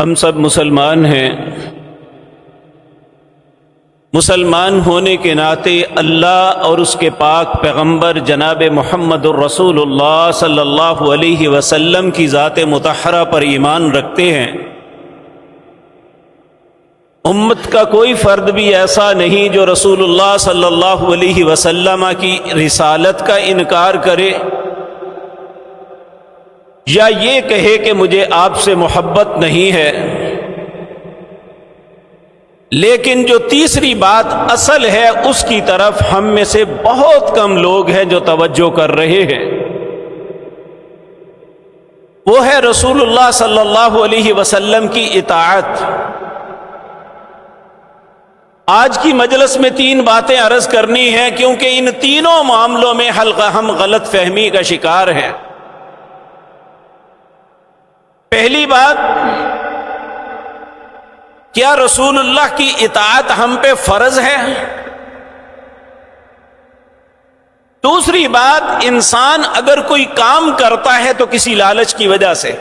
ہم سب مسلمان ہیں۔ مسلمان ہونے کے ناطے اللہ اور اس کے پاک پیغمبر جناب محمد الرسول اللہ صلی اللہ علیہ وسلم کی ذات مطہرہ پر ایمان رکھتے ہیں۔ امت کا کوئی فرد بھی ایسا نہیں جو رسول اللہ صلی اللہ علیہ وسلم کی رسالت کا انکار کرے یا یہ کہے کہ مجھے آپ سے محبت نہیں ہے۔ لیکن جو تیسری بات اصل ہے اس کی طرف ہم میں سے بہت کم لوگ ہیں جو توجہ کر رہے ہیں، وہ ہے رسول اللہ صلی اللہ علیہ وسلم کی اطاعت۔ آج کی مجلس میں 3 باتیں عرض کرنی ہیں کیونکہ ان تینوں معاملوں میں ہم غلط فہمی کا شکار ہیں۔ پہلی بات، کیا رسول اللہ کی اطاعت ہم پہ فرض ہے؟ دوسری بات، انسان اگر کوئی کام کرتا ہے تو کسی لالچ کی وجہ سے،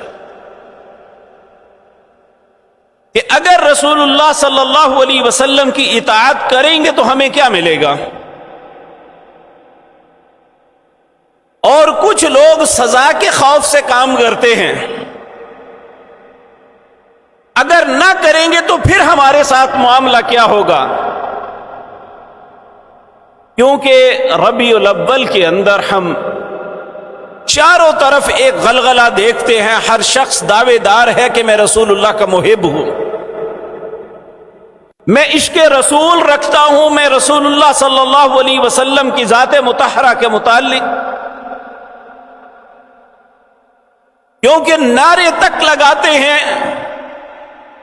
کہ اگر رسول اللہ صلی اللہ علیہ وسلم کی اطاعت کریں گے تو ہمیں کیا ملے گا؟ اور کچھ لوگ سزا کے خوف سے کام کرتے ہیں، اگر نہ کریں گے تو پھر ہمارے ساتھ معاملہ کیا ہوگا؟ کیونکہ ربیع الاول کے اندر ہم چاروں طرف ایک غلغلہ دیکھتے ہیں، ہر شخص دعوے دار ہے کہ میں رسول اللہ کا محب ہوں، میں عشق رسول رکھتا ہوں، میں رسول اللہ صلی اللہ علیہ وسلم کی ذات مطہرہ کے متعلق، کیونکہ نعرے تک لگاتے ہیں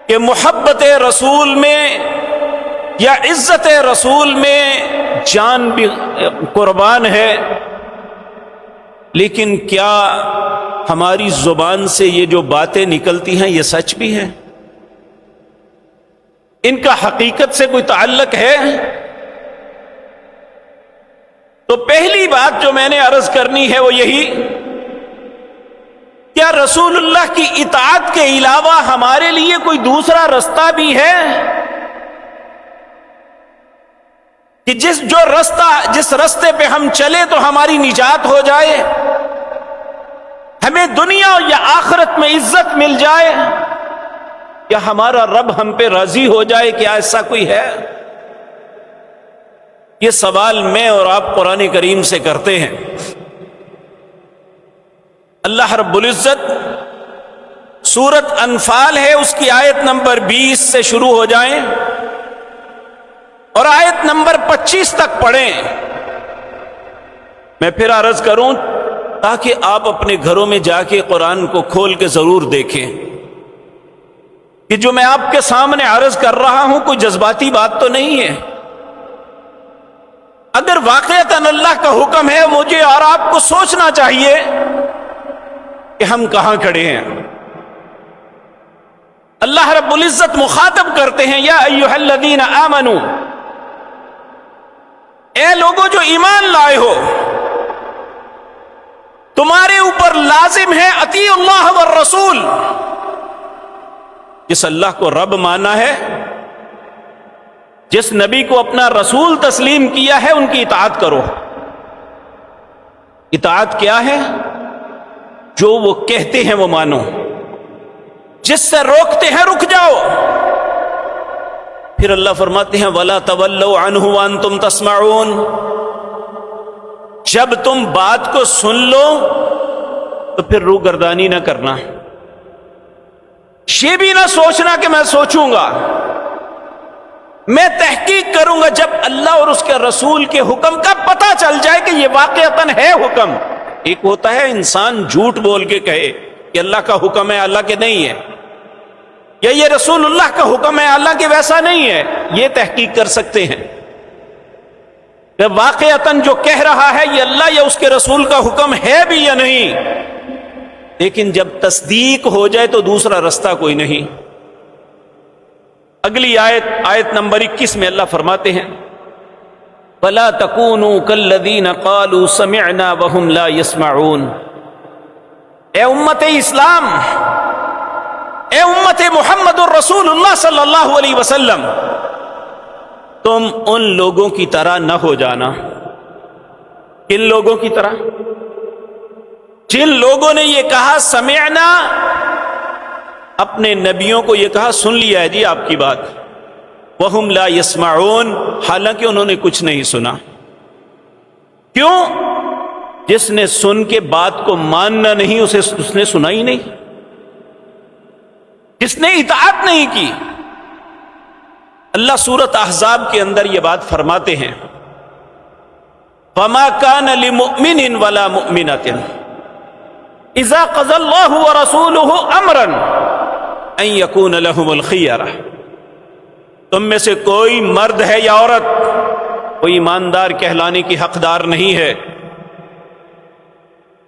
کہ محبت رسول میں یا عزت رسول میں جان بھی قربان ہے، لیکن کیا ہماری زبان سے یہ جو باتیں نکلتی ہیں یہ سچ بھی ہیں؟ ان کا حقیقت سے کوئی تعلق ہے؟ تو پہلی بات جو میں نے عرض کرنی ہے وہ یہی، کیا رسول اللہ کی اطاعت کے علاوہ ہمارے لیے کوئی دوسرا رستہ بھی ہے کہ جس رستے پہ ہم چلے تو ہماری نجات ہو جائے، ہمیں دنیا یا آخرت میں عزت مل جائے، یا ہمارا رب ہم پہ راضی ہو جائے؟ کیا ایسا کوئی ہے؟ یہ سوال میں اور آپ قرآن کریم سے کرتے ہیں۔ اللہ رب العزت سورۃ انفال ہے، اس کی آیت نمبر 20 سے شروع ہو جائیں اور آیت نمبر 25 تک پڑھیں۔ میں پھر عرض کروں تاکہ آپ اپنے گھروں میں جا کے قرآن کو کھول کے ضرور دیکھیں کہ جو میں آپ کے سامنے عرض کر رہا ہوں کوئی جذباتی بات تو نہیں ہے۔ اگر واقعتاً اللہ کا حکم ہے، مجھے اور آپ کو سوچنا چاہیے کہ ہم کہاں کھڑے ہیں۔ اللہ رب العزت مخاطب کرتے ہیں، یا ایھا الذین آمنوا، اے لوگوں جو ایمان لائے ہو، تمہارے اوپر لازم ہے اطیعوا اللہ والرسول، جس اللہ کو رب مانا ہے، جس نبی کو اپنا رسول تسلیم کیا ہے، ان کی اطاعت کرو۔ اطاعت کیا ہے؟ جو وہ کہتے ہیں وہ مانو، جس سے روکتے ہیں رک جاؤ۔ پھر اللہ فرماتے ہیں وَلَا تَوَلَّوْا عَنْهُ وَأَنْتُمْ تَسْمَعُونَ، جب تم بات کو سن لو تو پھر روگردانی نہ کرنا، یہ بھی نہ سوچنا کہ میں سوچوں گا، میں تحقیق کروں گا۔ جب اللہ اور اس کے رسول کے حکم کا پتہ چل جائے کہ یہ واقعتاً ہے حکم۔ ایک ہوتا ہے انسان جھوٹ بول کے کہے کہ اللہ کا حکم ہے، اللہ کے نہیں ہے، یا یہ رسول اللہ کا حکم ہے، اللہ کے ویسا نہیں ہے۔ یہ تحقیق کر سکتے ہیں کہ واقعتاً جو کہہ رہا ہے یہ اللہ یا اس کے رسول کا حکم ہے بھی یا نہیں۔ لیکن جب تصدیق ہو جائے تو دوسرا رستہ کوئی نہیں۔ اگلی آیت نمبر 21 میں اللہ فرماتے ہیں وَلَا تَكُونُوا كَالَّذِينَ قَالُوا سَمِعْنَا وَهُمْ لَا يَسْمَعُونَ، اے امت اسلام، اے امت محمد الرسول اللہ صلی اللہ علیہ وسلم، تم ان لوگوں کی طرح نہ ہو جانا. کن لوگوں کی طرح؟ جن لوگوں نے یہ کہا سمعنا، اپنے نبیوں کو یہ کہا سن لیا ہے جی آپ کی بات، وہم لا یسمعون، حالانکہ انہوں نے کچھ نہیں سنا. کیوں؟ جس نے سن کے بات کو ماننا نہیں اس نے سنا ہی نہیں، جس نے اطاعت نہیں کی. اللہ سورۃ احزاب کے اندر یہ بات فرماتے ہیں، فَمَا كَانَ لِمُؤْمِنٍ وَلَا مُؤْمِنَةٍ إِذَا قَضَى اللَّهُ وَرَسُولُهُ أَمْرًا أَن يَكُونَ لَهُمُ الْخِيَرَةُ، تم میں سے کوئی مرد ہے یا عورت کوئی ایماندار کہلانے کی حقدار نہیں ہے.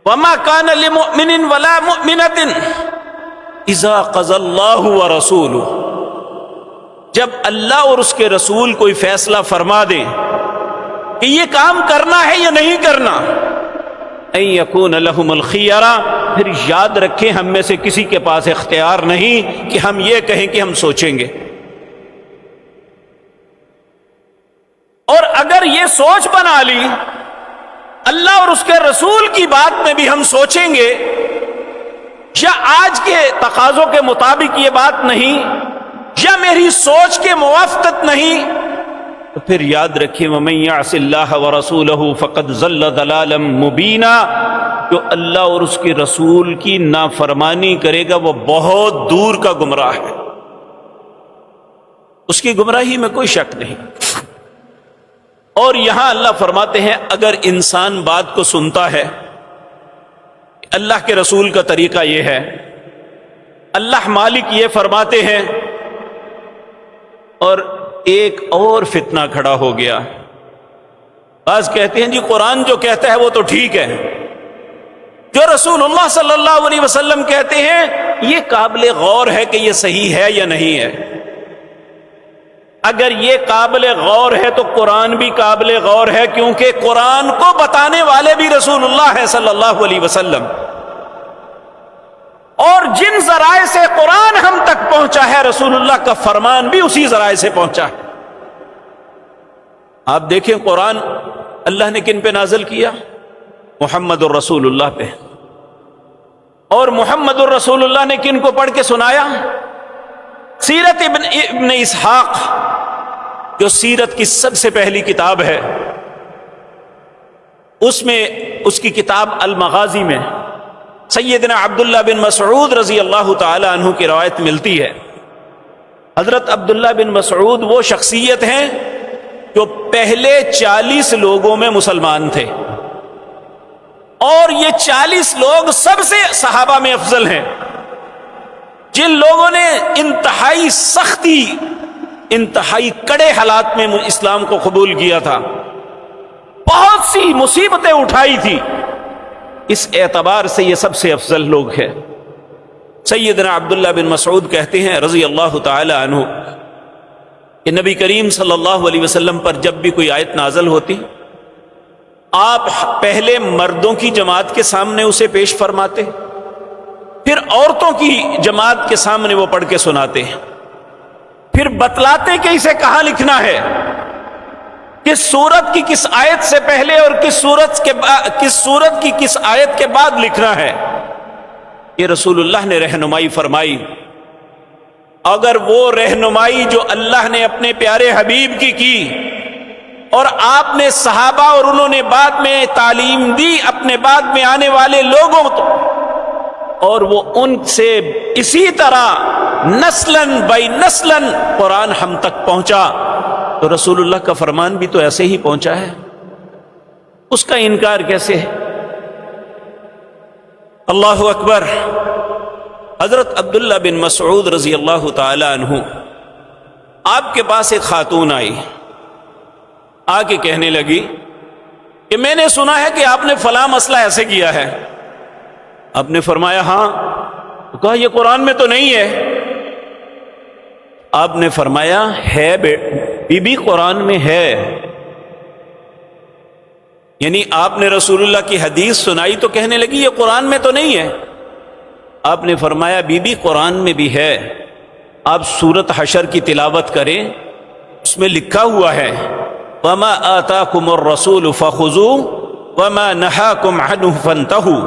وَمَا كَانَ لِمُؤْمِنٍ وَلَا مُؤْمِنَةٍ إِذَا قَضَى اللَّهُ وَرَسُولُهُ، جب اللہ اور اس کے رسول کوئی فیصلہ فرما دیں کہ یہ کام کرنا ہے یا نہیں کرنا، ان یکون لہم الخیارہ، پھر یاد رکھیں ہم میں سے کسی کے پاس اختیار نہیں کہ ہم یہ کہیں کہ ہم سوچیں گے. اور اگر یہ سوچ بنا لی اللہ اور اس کے رسول کی بات میں بھی ہم سوچیں گے، یا آج کے تقاضوں کے مطابق یہ بات نہیں، یا میری سوچ کے موافقت نہیں، تو پھر یاد رکھیں وَمَن يَعْصِ اللَّهَ وَرَسُولَهُ فَقَدْ ضَلَّ ضَلَالًا مُبِينًا، جو اللہ اور اس کے رسول کی نافرمانی کرے گا وہ بہت دور کا گمراہ ہے، اس کی گمراہی میں کوئی شک نہیں. اور یہاں اللہ فرماتے ہیں اگر انسان بات کو سنتا ہے، اللہ کے رسول کا طریقہ یہ ہے، اللہ مالک یہ فرماتے ہیں، اور ایک اور فتنہ کھڑا ہو گیا. بعض کہتے ہیں جی قرآن جو کہتا ہے وہ تو ٹھیک ہے، جو رسول اللہ صلی اللہ علیہ وسلم کہتے ہیں یہ قابل غور ہے کہ یہ صحیح ہے یا نہیں ہے. اگر یہ قابل غور ہے تو قرآن بھی قابل غور ہے، کیونکہ قرآن کو بتانے والے بھی رسول اللہ ہے صلی اللہ علیہ وسلم، اور جن ذرائع سے قرآن ہم تک پہنچا ہے رسول اللہ کا فرمان بھی اسی ذرائع سے پہنچا ہے. آپ دیکھیں قرآن اللہ نے کن پہ نازل کیا؟ محمد الرسول اللہ پہ. اور محمد الرسول اللہ نے کن کو پڑھ کے سنایا؟ سیرت ابن اسحاق، جو سیرت کی سب سے پہلی کتاب ہے، اس میں اس کی کتاب المغازی میں سیدنا عبداللہ بن مسعود رضی اللہ تعالی عنہ کی روایت ملتی ہے. حضرت عبداللہ بن مسعود وہ شخصیت ہیں جو پہلے 40 لوگوں میں مسلمان تھے، اور یہ 40 لوگ سب سے صحابہ میں افضل ہیں، جن لوگوں نے انتہائی سختی، انتہائی کڑے حالات میں اسلام کو قبول کیا تھا، بہت سی مصیبتیں اٹھائی تھی. اس اعتبار سے یہ سب سے افضل لوگ ہیں. سیدنا عبداللہ بن مسعود کہتے ہیں رضی اللہ تعالی عنہ کہ نبی کریم صلی اللہ علیہ وسلم پر جب بھی کوئی آیت نازل ہوتی، آپ پہلے مردوں کی جماعت کے سامنے اسے پیش فرماتے، پھر عورتوں کی جماعت کے سامنے وہ پڑھ کے سناتے ہیں، پھر بتلاتے کہ اسے کہاں لکھنا ہے، کس سورت کی کس آیت سے پہلے اور کس سورت کی کس آیت کے بعد لکھنا ہے. یہ رسول اللہ نے رہنمائی فرمائی. اگر وہ رہنمائی جو اللہ نے اپنے پیارے حبیب کی اور آپ نے صحابہ اور انہوں نے بعد میں تعلیم دی اپنے بعد میں آنے والے لوگوں کو، اور وہ ان سے اسی طرح نسلاً بائی نسلاً قرآن ہم تک پہنچا، تو رسول اللہ کا فرمان بھی تو ایسے ہی پہنچا ہے، اس کا انکار کیسے ہے؟ اللہ اکبر. حضرت عبداللہ بن مسعود رضی اللہ تعالی عنہ آپ کے پاس ایک خاتون آئی، آ کے کہنے لگی کہ میں نے سنا ہے کہ آپ نے فلاں مسئلہ ایسے کیا ہے. آپ نے فرمایا ہاں. تو کہا یہ قرآن میں تو نہیں ہے. آپ نے فرمایا ہے بی بی قرآن میں ہے. یعنی آپ نے رسول اللہ کی حدیث سنائی تو کہنے لگی یہ قرآن میں تو نہیں ہے. آپ نے فرمایا بی بی قرآن میں بھی ہے، آپ سورت حشر کی تلاوت کریں، اس میں لکھا ہوا ہے وَمَا آتَاكُمُ الرَّسُولُ فَخُذُوهُ وَمَا نَهَاكُمْ عَنْهُ فَانْتَهُوا،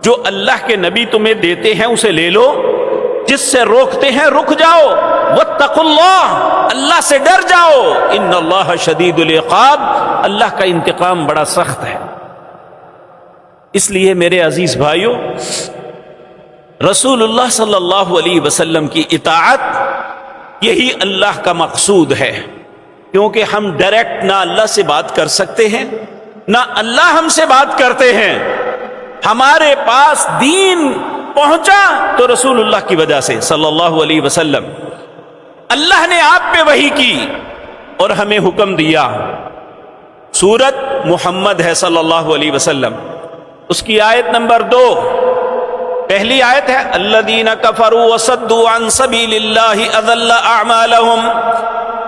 جو اللہ کے نبی تمہیں دیتے ہیں اسے لے لو، جس سے روکتے ہیں رک جاؤ، وَاتَّقُوا اللَّهَ، اللہ سے ڈر جاؤ، إِنَّ اللَّهَ شَدِيدُ الْعِقَابِ، اللہ کا انتقام بڑا سخت ہے۔ اس لیے میرے عزیز بھائیو، رسول اللہ صلی اللہ علیہ وسلم کی اطاعت یہی اللہ کا مقصود ہے، کیونکہ ہم ڈائریکٹ نہ اللہ سے بات کر سکتے ہیں نہ اللہ ہم سے بات کرتے ہیں۔ ہمارے پاس دین پہنچا تو رسول اللہ کی وجہ سے صلی اللہ علیہ وسلم، اللہ نے آپ پہ وحی کی اور ہمیں حکم دیا۔ سورت محمد ہے صلی اللہ علیہ وسلم، اس کی آیت نمبر 2، پہلی آیت ہے الذین کفروا وصدوا عن سبیل اللہ اضل اعمالهم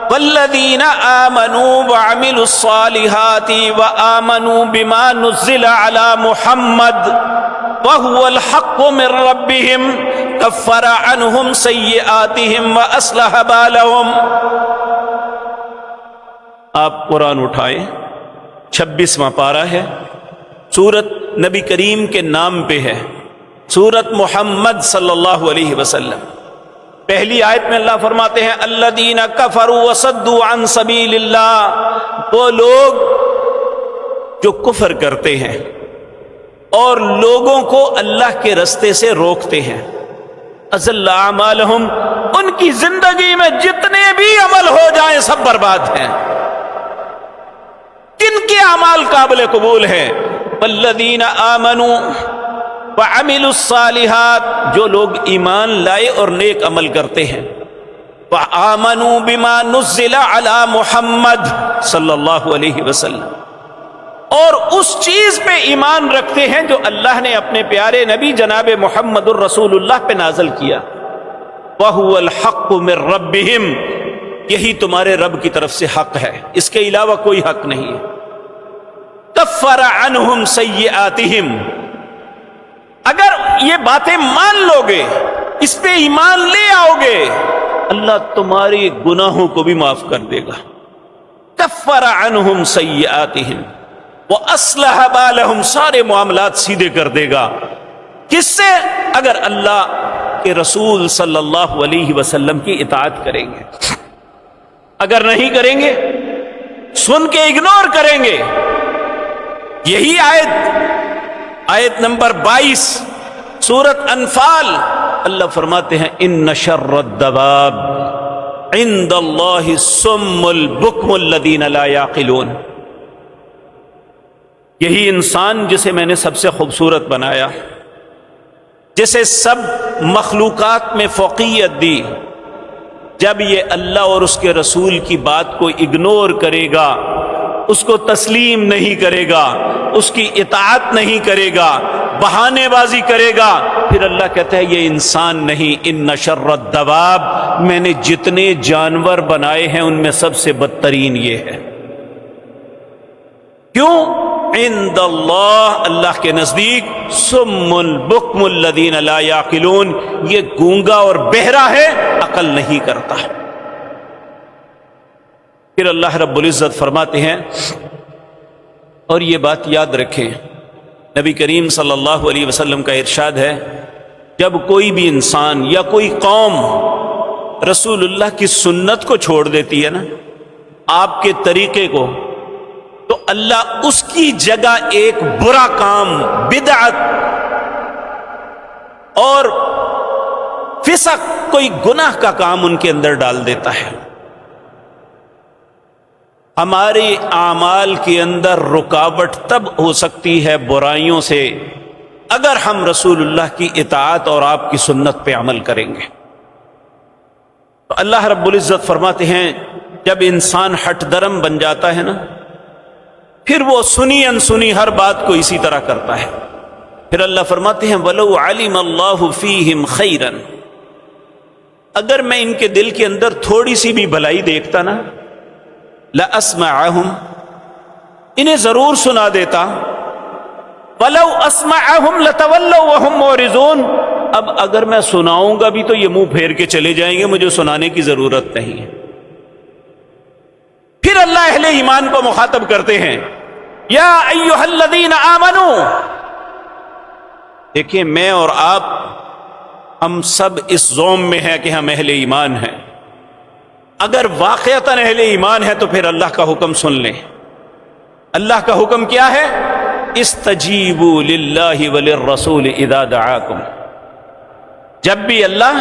والذین آمنوا وعملوا الصالحات وآمنوا بما نزل على محمد وهو الحق من ربهم کفر عنهم سیئاتهم واصلح بالهم۔ آپ قرآن اٹھائیں، 26واں پارہ ہے، سورت نبی کریم کے نام پہ ہے، سورت محمد صلی اللہ علیہ وسلم۔ پہلی آیت میں اللہ فرماتے ہیں الذین کفروا وصدوا عن سبیل اللہ، وہ لوگ جو کفر کرتے ہیں اور لوگوں کو اللہ کے رستے سے روکتے ہیں، اضل اعمالہم، ان کی زندگی میں جتنے بھی عمل ہو جائیں سب برباد ہیں۔ کن کے اعمال قابل قبول ہیں؟ والذین آمنوا وعملوا الصالحات، جو لوگ ایمان لائے اور نیک عمل کرتے ہیں، وآمنوا بما نزل علی محمد صلی اللہ علیہ وسلم، اور اس چیز پہ ایمان رکھتے ہیں جو اللہ نے اپنے پیارے نبی جناب محمد الرسول اللہ پہ نازل کیا، وَهُوَ الْحَقُّ مِن رَبِّهِمْ، یہی تمہارے رب کی طرف سے حق ہے، اس کے علاوہ کوئی حق نہیں ہے۔ کفر عنہم سیئاتہم، اگر یہ باتیں مان لو گے، اس پہ ایمان لے آؤ گے، اللہ تمہارے گناہوں کو بھی معاف کر دے گا۔ کفر عنہم سیئاتہم واصلح بالہم، سارے معاملات سیدھے کر دے گا۔ کس سے؟ اگر اللہ کے رسول صلی اللہ علیہ وسلم کی اطاعت کریں گے۔ اگر نہیں کریں گے، سن کے اگنور کریں گے، یہی آیت نمبر 22 سورت انفال، اللہ فرماتے ہیں ان شر الدواب عند اللہ الصم البکم الذین لا یعقلون، یہی انسان جسے میں نے سب سے خوبصورت بنایا، جسے سب مخلوقات میں فوقیت دی، جب یہ اللہ اور اس کے رسول کی بات کو اگنور کرے گا، اس کو تسلیم نہیں کرے گا، اس کی اطاعت نہیں کرے گا، بہانے بازی کرے گا، پھر اللہ کہتا ہے یہ انسان نہیں، ان شر الدواب، میں نے جتنے جانور بنائے ہیں ان میں سب سے بدترین یہ ہے۔ کیوں؟ عند اللہ، اللہ کے نزدیک، صم البکم الذین لا یعقلون، یہ گونگا اور بہرا ہے، عقل نہیں کرتا۔ پھر اللہ رب العزت فرماتے ہیں، اور یہ بات یاد رکھیں، نبی کریم صلی اللہ علیہ وسلم کا ارشاد ہے، جب کوئی بھی انسان یا کوئی قوم رسول اللہ کی سنت کو چھوڑ دیتی ہے نا، آپ کے طریقے کو، تو اللہ اس کی جگہ ایک برا کام، بدعت اور فسق، کوئی گناہ کا کام ان کے اندر ڈال دیتا ہے۔ ہمارے اعمال کے اندر رکاوٹ تب ہو سکتی ہے برائیوں سے، اگر ہم رسول اللہ کی اطاعت اور آپ کی سنت پہ عمل کریں گے۔ تو اللہ رب العزت فرماتے ہیں، جب انسان ہٹ درم بن جاتا ہے نا، پھر وہ سنی انسنی ہر بات کو اسی طرح کرتا ہے۔ پھر اللہ فرماتے ہیں وَلَوْ عَلِمَ اللَّهُ فِيهِمْ خَيْرًا، اگر میں ان کے دل کے اندر تھوڑی سی بھی بھلائی دیکھتا نا، لَأَسْمَعَهُمْ، انہیں ضرور سنا دیتا، وَلَوْ أَسْمَعَهُمْ لَتَوَلَّوْا وَهُمْ مُعْرِضُونَ، اب اگر میں سناؤں گا بھی تو یہ منہ پھیر کے چلے جائیں گے، مجھے سنانے کی ضرورت نہیں ہے۔ پھر اللہ اہل ایمان کو مخاطب کرتے ہیں، یا ایھا الذین آمنوا۔ دیکھیں میں اور آپ ہم سب اس زوم میں ہیں کہ ہم اہل ایمان ہیں۔ اگر واقعتاً اہل ایمان ہے تو پھر اللہ کا حکم سن لیں۔ اللہ کا حکم کیا ہے؟ استجیبوا للہ وللرسول اذا دعاکم۔ جب بھی اللہ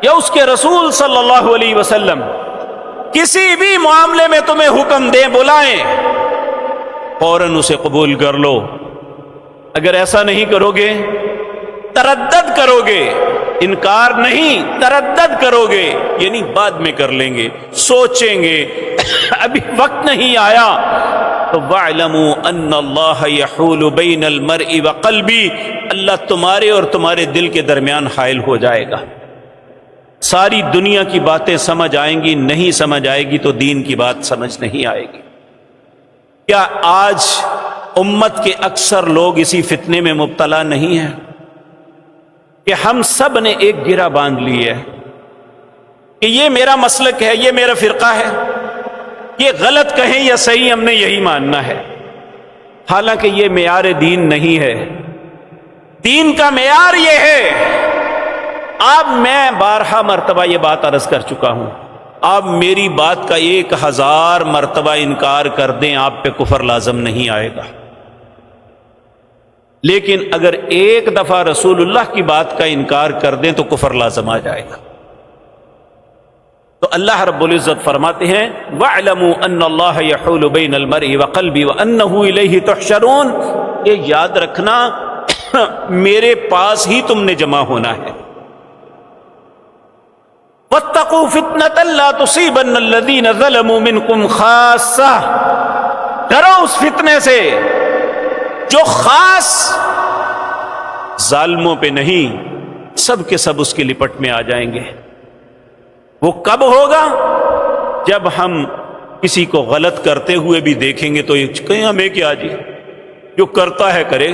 یا اس کے رسول صلی اللہ علیہ وسلم کسی بھی معاملے میں تمہیں حکم دیں، بلائیں، فوراً اسے قبول کر لو۔ اگر ایسا نہیں کرو گے، تردد کرو گے، انکار نہیں تردد کرو گے، یعنی بعد میں کر لیں گے، سوچیں گے، ابھی وقت نہیں آیا، تو وَاعْلَمُوا أَنَّ اللَّهَ يَحُولُ بَيْنَ الْمَرْءِ وَقَلْبِهِ، اللہ تمہارے اور تمہارے دل کے درمیان حائل ہو جائے گا۔ ساری دنیا کی باتیں سمجھ آئیں گی، نہیں سمجھ آئے گی تو دین کی بات سمجھ نہیں آئے گی۔ کیا آج امت کے اکثر لوگ اسی فتنے میں مبتلا نہیں ہیں کہ ہم سب نے ایک گرہ باندھ لی ہے کہ یہ میرا مسلک ہے، یہ میرا فرقہ ہے، یہ غلط کہیں یا صحیح ہم نے یہی ماننا ہے، حالانکہ یہ معیار دین نہیں ہے۔ دین کا معیار یہ ہے، اب میں بارہا مرتبہ یہ بات عرض کر چکا ہوں، آپ میری بات کا 1000 مرتبہ انکار کر دیں، آپ پہ کفر لازم نہیں آئے گا، لیکن اگر ایک دفعہ رسول اللہ کی بات کا انکار کر دیں تو کفر لازم آ جائے گا۔ تو اللہ رب العزت فرماتے ہیں وَاعْلَمُوا أَنَّ اللَّهَ يَحُولُ بَيْنَ الْمَرْءِ وَقَلْبِهِ وَأَنَّهُ إِلَيْهِ تُحْشَرُونَ، یہ یاد رکھنا میرے پاس ہی تم نے جمع ہونا ہے۔ وَاتَّقُوا فِتْنَةً لَا تُصِيبَنَّ الَّذِينَ ظَلَمُوا مِنْكُمْ خَاصَّةً، ڈرو اس فتنے سے جو خاص ظالموں پہ نہیں، سب کے سب اس کی لپٹ میں آ جائیں گے۔ وہ کب ہوگا؟ جب ہم کسی کو غلط کرتے ہوئے بھی دیکھیں گے تو یہ کہیں ہمیں کیا جی، جو کرتا ہے کرے،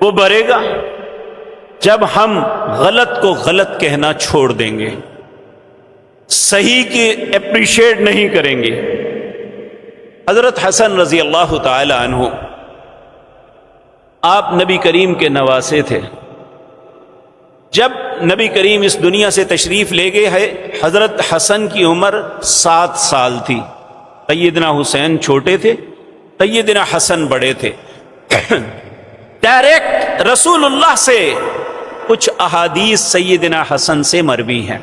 وہ برے گا۔ جب ہم غلط کو غلط کہنا چھوڑ دیں گے، صحیح کی اپریشیٹ نہیں کریں گے۔ حضرت حسن رضی اللہ تعالی عنہ آپ نبی کریم کے نواسے تھے۔ جب نبی کریم اس دنیا سے تشریف لے گئے ہے، حضرت حسن کی عمر 7 سال تھی، سیدنا حسین چھوٹے تھے، سیدنا حسن بڑے تھے۔ ڈائریکٹ رسول اللہ سے کچھ احادیث سیدنا حسن سے مروی ہیں،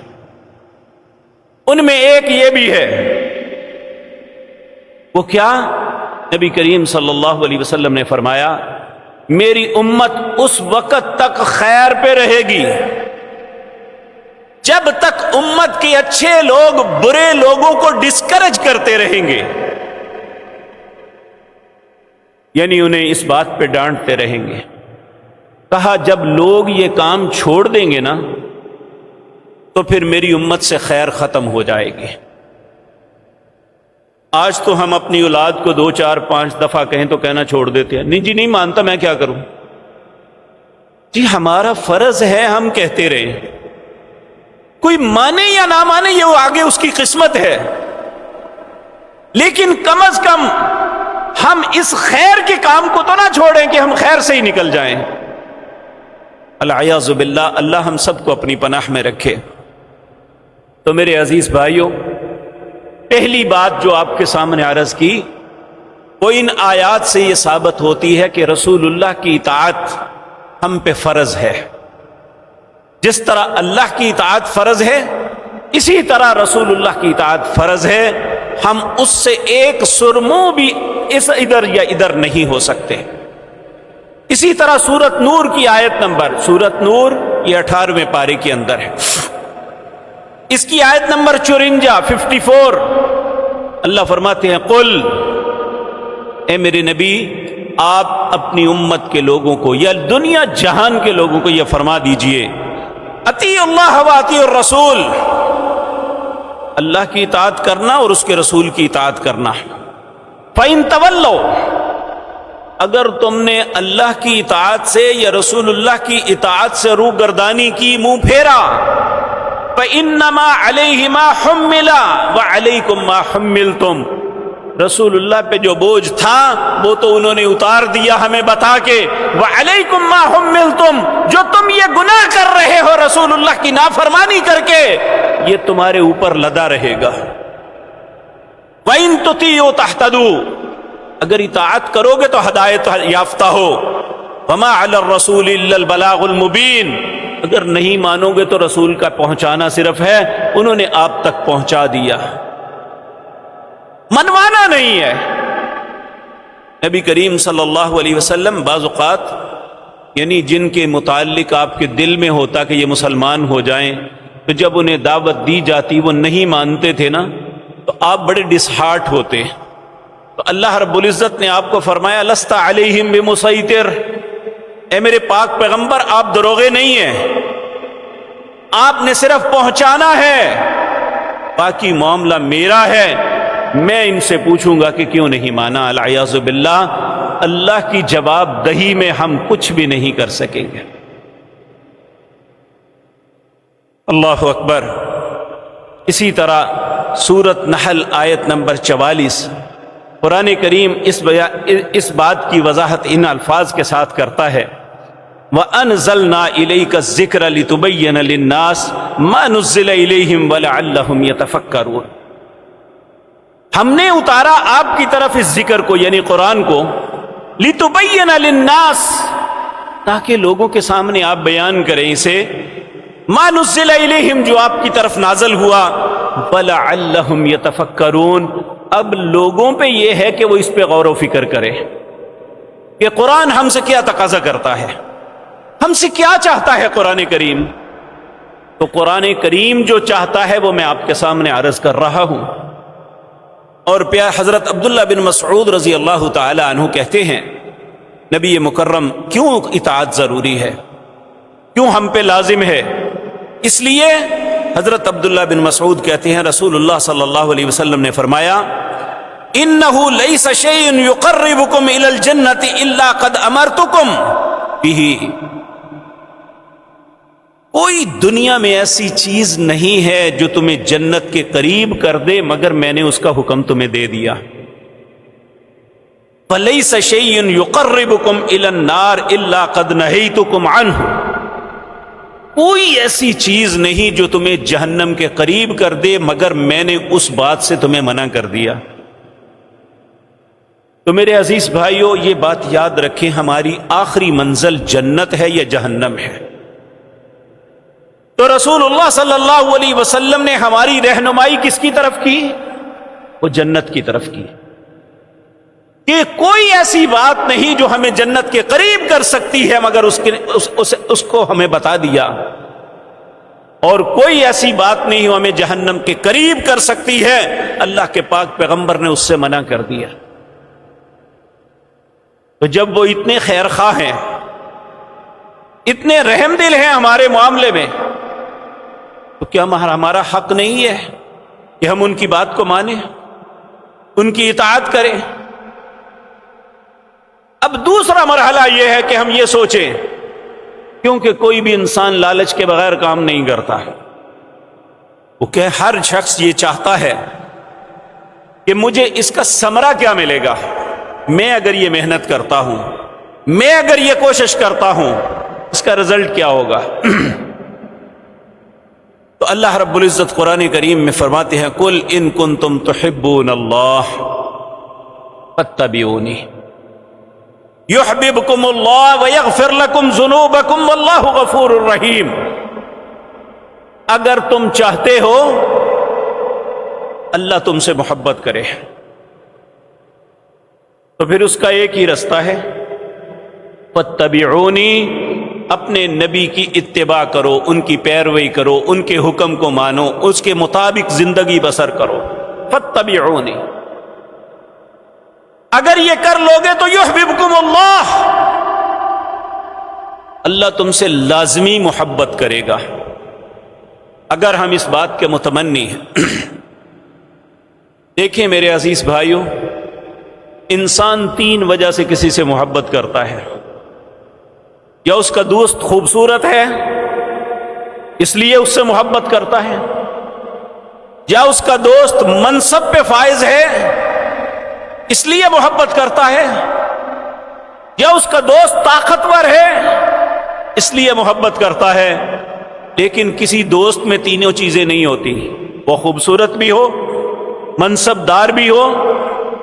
ان میں ایک یہ بھی ہے، وہ کیا؟ نبی کریم صلی اللہ علیہ وسلم نے فرمایا میری امت اس وقت تک خیر پہ رہے گی جب تک امت کے اچھے لوگ برے لوگوں کو ڈسکریج کرتے رہیں گے، یعنی انہیں اس بات پہ ڈانٹتے رہیں گے۔ کہا جب لوگ یہ کام چھوڑ دیں گے نا تو پھر میری امت سے خیر ختم ہو جائے گی۔ آج تو ہم اپنی اولاد کو 2 4 5 دفعہ کہیں تو کہنا چھوڑ دیتے ہیں، نہیں جی نہیں مانتا، میں کیا کروں جی، ہمارا فرض ہے ہم کہتے رہیں، کوئی مانے یا نہ مانے یہ وہ آگے اس کی قسمت ہے، لیکن کم از کم ہم اس خیر کے کام کو تو نہ چھوڑیں کہ ہم خیر سے ہی نکل جائیں۔ العیاذ باللہ، اللہ ہم سب کو اپنی پناہ میں رکھے۔ تو میرے عزیز بھائیوں، پہلی بات جو آپ کے سامنے عرض کی وہ ان آیات سے یہ ثابت ہوتی ہے کہ رسول اللہ کی اطاعت ہم پہ فرض ہے۔ جس طرح اللہ کی اطاعت فرض ہے، اسی طرح رسول اللہ کی اطاعت فرض ہے۔ ہم اس سے ایک سرمو بھی اس ادھر یا ادھر نہیں ہو سکتے۔ اسی طرح سورت نور کی آیت نمبر، سورت نور یہ 18ویں پارے کے اندر ہے، اس کی آیت نمبر 54 54، اللہ فرماتے ہیں قل، اے میرے نبی آپ اپنی امت کے لوگوں کو یا دنیا جہان کے لوگوں کو یہ فرما دیجئے اطیع اللہ و اطیع الرسول، اللہ کی اطاعت کرنا اور اس کے رسول کی اطاعت کرنا۔ فَإِن تَوَلَّوْا، اگر تم نے اللہ کی اطاعت سے یا رسول اللہ کی اطاعت سے روح گردانی کی، منہ پھیرا، فَإِنَّمَا عَلَيْهِ مَا حُمِّلَ وَعَلَيْكُمْ مَا حُمِّلْتُمْ، رسول اللہ پہ جو بوجھ تھا وہ تو انہوں نے اتار دیا ہمیں بتا کے، وَعَلَيْكُمْ مَا حُمِّلْتُمْ، جو تم یہ گناہ کر رہے ہو رسول اللہ کی نافرمانی کر کے، یہ تمہارے اوپر لدا رہے گا۔ وَإِن تُطِيعُوا تَهْتَدُوا، اگر اطاعت کرو گے تو ہدایت یافتہ ہو۔ وَمَا عَلَى الرَّسُولِ إِلَّا الْبَلَاغُ الْمُبِينُ، اگر نہیں مانو گے تو رسول کا پہنچانا صرف ہے، انہوں نے آپ تک پہنچا دیا، منوانا نہیں ہے۔ نبی کریم صلی اللہ علیہ وسلم بعض اوقات یعنی جن کے متعلق آپ کے دل میں ہوتا کہ یہ مسلمان ہو جائیں، تو جب انہیں دعوت دی جاتی وہ نہیں مانتے تھے نا، تو آپ بڑے ڈس ہارٹ ہوتے۔ تو اللہ رب العزت نے آپ کو فرمایا لست علیہم بمسیطر، اے میرے پاک پیغمبر آپ دروغے نہیں ہیں، آپ نے صرف پہنچانا ہے، باقی معاملہ میرا ہے، میں ان سے پوچھوں گا کہ کیوں نہیں مانا۔ العیاذ باللہ، اللہ کی جواب دہی میں ہم کچھ بھی نہیں کر سکیں گے۔ اللہ اکبر۔ اسی طرح سورۃ نحل آیت نمبر 44، قرآن کریم اس بات کی وضاحت ان الفاظ کے ساتھ کرتا ہے، وَأَنزَلْنَا إِلَيْكَ الذِّكْرَ لِتُبَيِّنَ لِلنَّاسِ مَا نُزِّلَ إِلَيْهِمْ وَلَعَلَّهُمْ يَتَفَكَّرُونَ، ہم نے اتارا آپ کی طرف اس ذکر کو یعنی قرآن کو، لِتُبَيِّنَ لِلنَّاسِ، تاکہ لوگوں کے سامنے آپ بیان کریں اسے، مَا نُزِّلَ إِلَيْهِمْ، جو آپ کی طرف نازل ہوا، وَلَعَلَّهُمْ يَتَفَكَّرُونَ، اب لوگوں پہ یہ ہے کہ وہ اس پہ غور و فکر کرے کہ قرآن ہم سے کیا تقاضا کرتا ہے، ہم سے کیا چاہتا ہے قرآن کریم۔ تو قرآن کریم جو چاہتا ہے وہ میں آپ کے سامنے عرض کر رہا ہوں۔ اور حضرت عبداللہ بن مسعود رضی اللہ تعالی عنہ کہتے ہیں، نبی مکرم کیوں اطاعت ضروری ہے، کیوں ہم پہ لازم ہے؟ اس لیے حضرت عبداللہ بن مسعود کہتے ہیں رسول اللہ صلی اللہ علیہ وسلم نے فرمایا، انہ لیس شیء یقربکم الی الجنۃ الا قد امرتکم بہ، کوئی دنیا میں ایسی چیز نہیں ہے جو تمہیں جنت کے قریب کر دے مگر میں نے اس کا حکم تمہیں دے دیا۔ فلیس شیء یقربکم الی النار الا قد نہیتکم عنہ، کوئی ایسی چیز نہیں جو تمہیں جہنم کے قریب کر دے مگر میں نے اس بات سے تمہیں منع کر دیا۔ تو میرے عزیز بھائیو، یہ بات یاد رکھیں، ہماری آخری منزل جنت ہے یا جہنم ہے؟ تو رسول اللہ صلی اللہ علیہ وسلم نے ہماری رہنمائی کس کی طرف کی؟ وہ جنت کی طرف کی، کہ کوئی ایسی بات نہیں جو ہمیں جنت کے قریب کر سکتی ہے مگر اس کو ہمیں بتا دیا، اور کوئی ایسی بات نہیں جو ہمیں جہنم کے قریب کر سکتی ہے، اللہ کے پاک پیغمبر نے اس سے منع کر دیا۔ تو جب وہ اتنے خیر خواہ ہیں، اتنے رحم دل ہیں ہمارے معاملے میں، تو کیا ہمارا حق نہیں ہے کہ ہم ان کی بات کو مانیں، ان کی اطاعت کریں؟ اب دوسرا مرحلہ یہ ہے کہ ہم یہ سوچیں، کیونکہ کوئی بھی انسان لالچ کے بغیر کام نہیں کرتا، وہ کہ ہر شخص یہ چاہتا ہے کہ مجھے اس کا ثمرہ کیا ملے گا، میں اگر یہ محنت کرتا ہوں، میں اگر یہ کوشش کرتا ہوں، اس کا رزلٹ کیا ہوگا؟ تو اللہ رب العزت قرآن کریم میں فرماتے ہیں، قل ان کنتم تحبون اللہ فاتبعونی یحببکم اللہ ویغفر لکم ذنوبکم واللہ غفور الرحیم، اگر تم چاہتے ہو اللہ تم سے محبت کرے تو پھر اس کا ایک ہی رستہ ہے، فاتبعونی، اپنے نبی کی اتباع کرو، ان کی پیروی کرو، ان کے حکم کو مانو، اس کے مطابق زندگی بسر کرو، فاتبعونی، اگر یہ کر لوگے تو یحببکم اللہ، اللہ تم سے لازمی محبت کرے گا۔ اگر ہم اس بات کے متمنی ہیں، دیکھیں میرے عزیز بھائیوں، انسان 3 وجہ سے کسی سے محبت کرتا ہے. یا اس کا دوست خوبصورت ہے اس لیے اس سے محبت کرتا ہے، یا اس کا دوست منصب پہ فائز ہے اس لیے محبت کرتا ہے، یا اس کا دوست طاقتور ہے اس لیے محبت کرتا ہے. لیکن کسی دوست میں تینوں چیزیں نہیں ہوتی، وہ خوبصورت بھی ہو، منصب دار بھی ہو،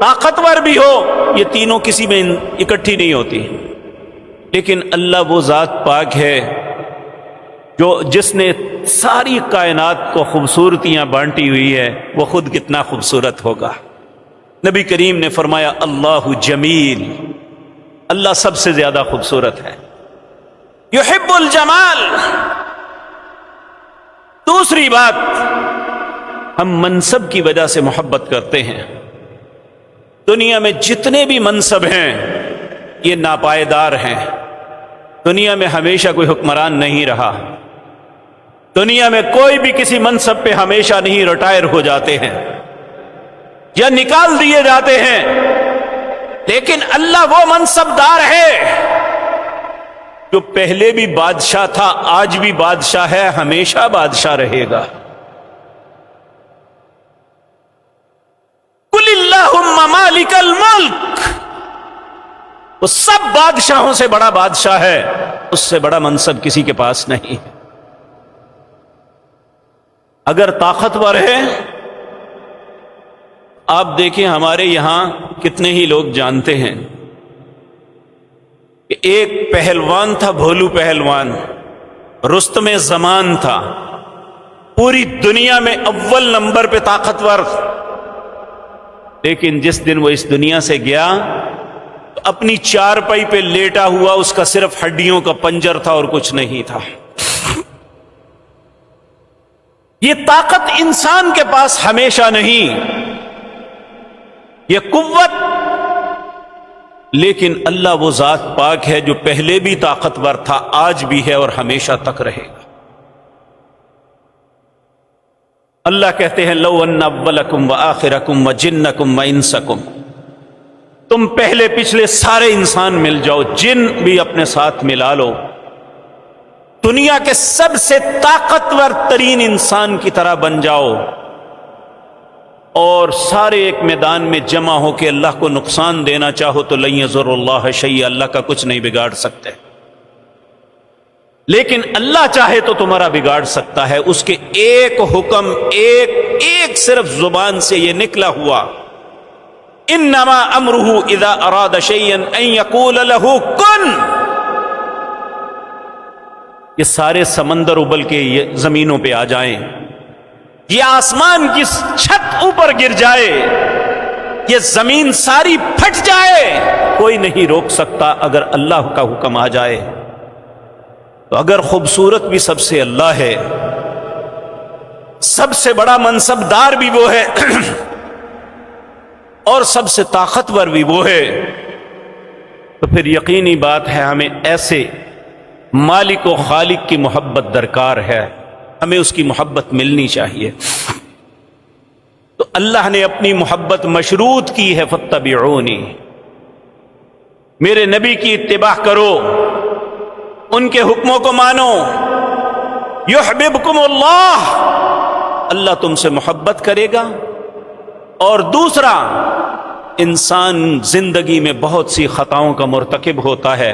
طاقتور بھی ہو، یہ تینوں کسی میں اکٹھی نہیں ہوتی. لیکن اللہ وہ ذات پاک ہے جس نے ساری کائنات کو خوبصورتیاں بانٹی ہوئی ہے، وہ خود کتنا خوبصورت ہوگا. نبی کریم نے فرمایا اللہ جمیل، اللہ سب سے زیادہ خوبصورت ہے. یحب الجمال. دوسری بات، ہم منصب کی وجہ سے محبت کرتے ہیں. دنیا میں جتنے بھی منصب ہیں یہ ناپائیدار ہیں. دنیا میں ہمیشہ کوئی حکمران نہیں رہا. دنیا میں کوئی بھی کسی منصب پہ ہمیشہ نہیں ریٹائر ہو جاتے ہیں یا نکال دیے جاتے ہیں. لیکن اللہ وہ منصب دار ہے جو پہلے بھی بادشاہ تھا، آج بھی بادشاہ ہے، ہمیشہ بادشاہ رہے گا. قل اللہم مالک الملک. وہ سب بادشاہوں سے بڑا بادشاہ ہے، اس سے بڑا منصب کسی کے پاس نہیں. اگر طاقتور ہے، آپ دیکھیں ہمارے یہاں کتنے ہی لوگ جانتے ہیں کہ ایک پہلوان تھا، بھولو پہلوان، رستم زمان تھا، پوری دنیا میں اول نمبر پہ طاقتور. لیکن جس دن وہ اس دنیا سے گیا تو اپنی چارپائی پہ لیٹا ہوا، اس کا صرف ہڈیوں کا پنجر تھا اور کچھ نہیں تھا. یہ طاقت انسان کے پاس ہمیشہ نہیں، یہ قوت. لیکن اللہ وہ ذات پاک ہے جو پہلے بھی طاقتور تھا، آج بھی ہے اور ہمیشہ تک رہے گا. اللہ کہتے ہیں لو ان اولکم وآخرکم وجنکم وانسکم. تم پہلے پچھلے سارے انسان مل جاؤ، جن بھی اپنے ساتھ ملا لو، دنیا کے سب سے طاقتور ترین انسان کی طرح بن جاؤ، اور سارے ایک میدان میں جمع ہو کے اللہ کو نقصان دینا چاہو تو لن یضر اللہ شیئا، اللہ کا کچھ نہیں بگاڑ سکتے. لیکن اللہ چاہے تو تمہارا بگاڑ سکتا ہے. اس کے ایک حکم، ایک صرف زبان سے یہ نکلا ہوا، انما امرہ اذا اراد شیئا ان یقول له کن. یہ سارے سمندر ابل کے یہ زمینوں پہ آ جائیں، یہ آسمان کی چھت اوپر گر جائے، یہ زمین ساری پھٹ جائے، کوئی نہیں روک سکتا اگر اللہ کا حکم آ جائے. تو اگر خوبصورت بھی سب سے اللہ ہے، سب سے بڑا منصب دار بھی وہ ہے اور سب سے طاقتور بھی وہ ہے، تو پھر یقینی بات ہے ہمیں ایسے مالک و خالق کی محبت درکار ہے، ہمیں اس کی محبت ملنی چاہیے. تو اللہ نے اپنی محبت مشروط کی ہے، فاتبعونی، میرے نبی کی اتباع کرو، ان کے حکموں کو مانو. یحببکم اللہ، اللہ تم سے محبت کرے گا. اور دوسرا، انسان زندگی میں بہت سی خطاؤں کا مرتکب ہوتا ہے،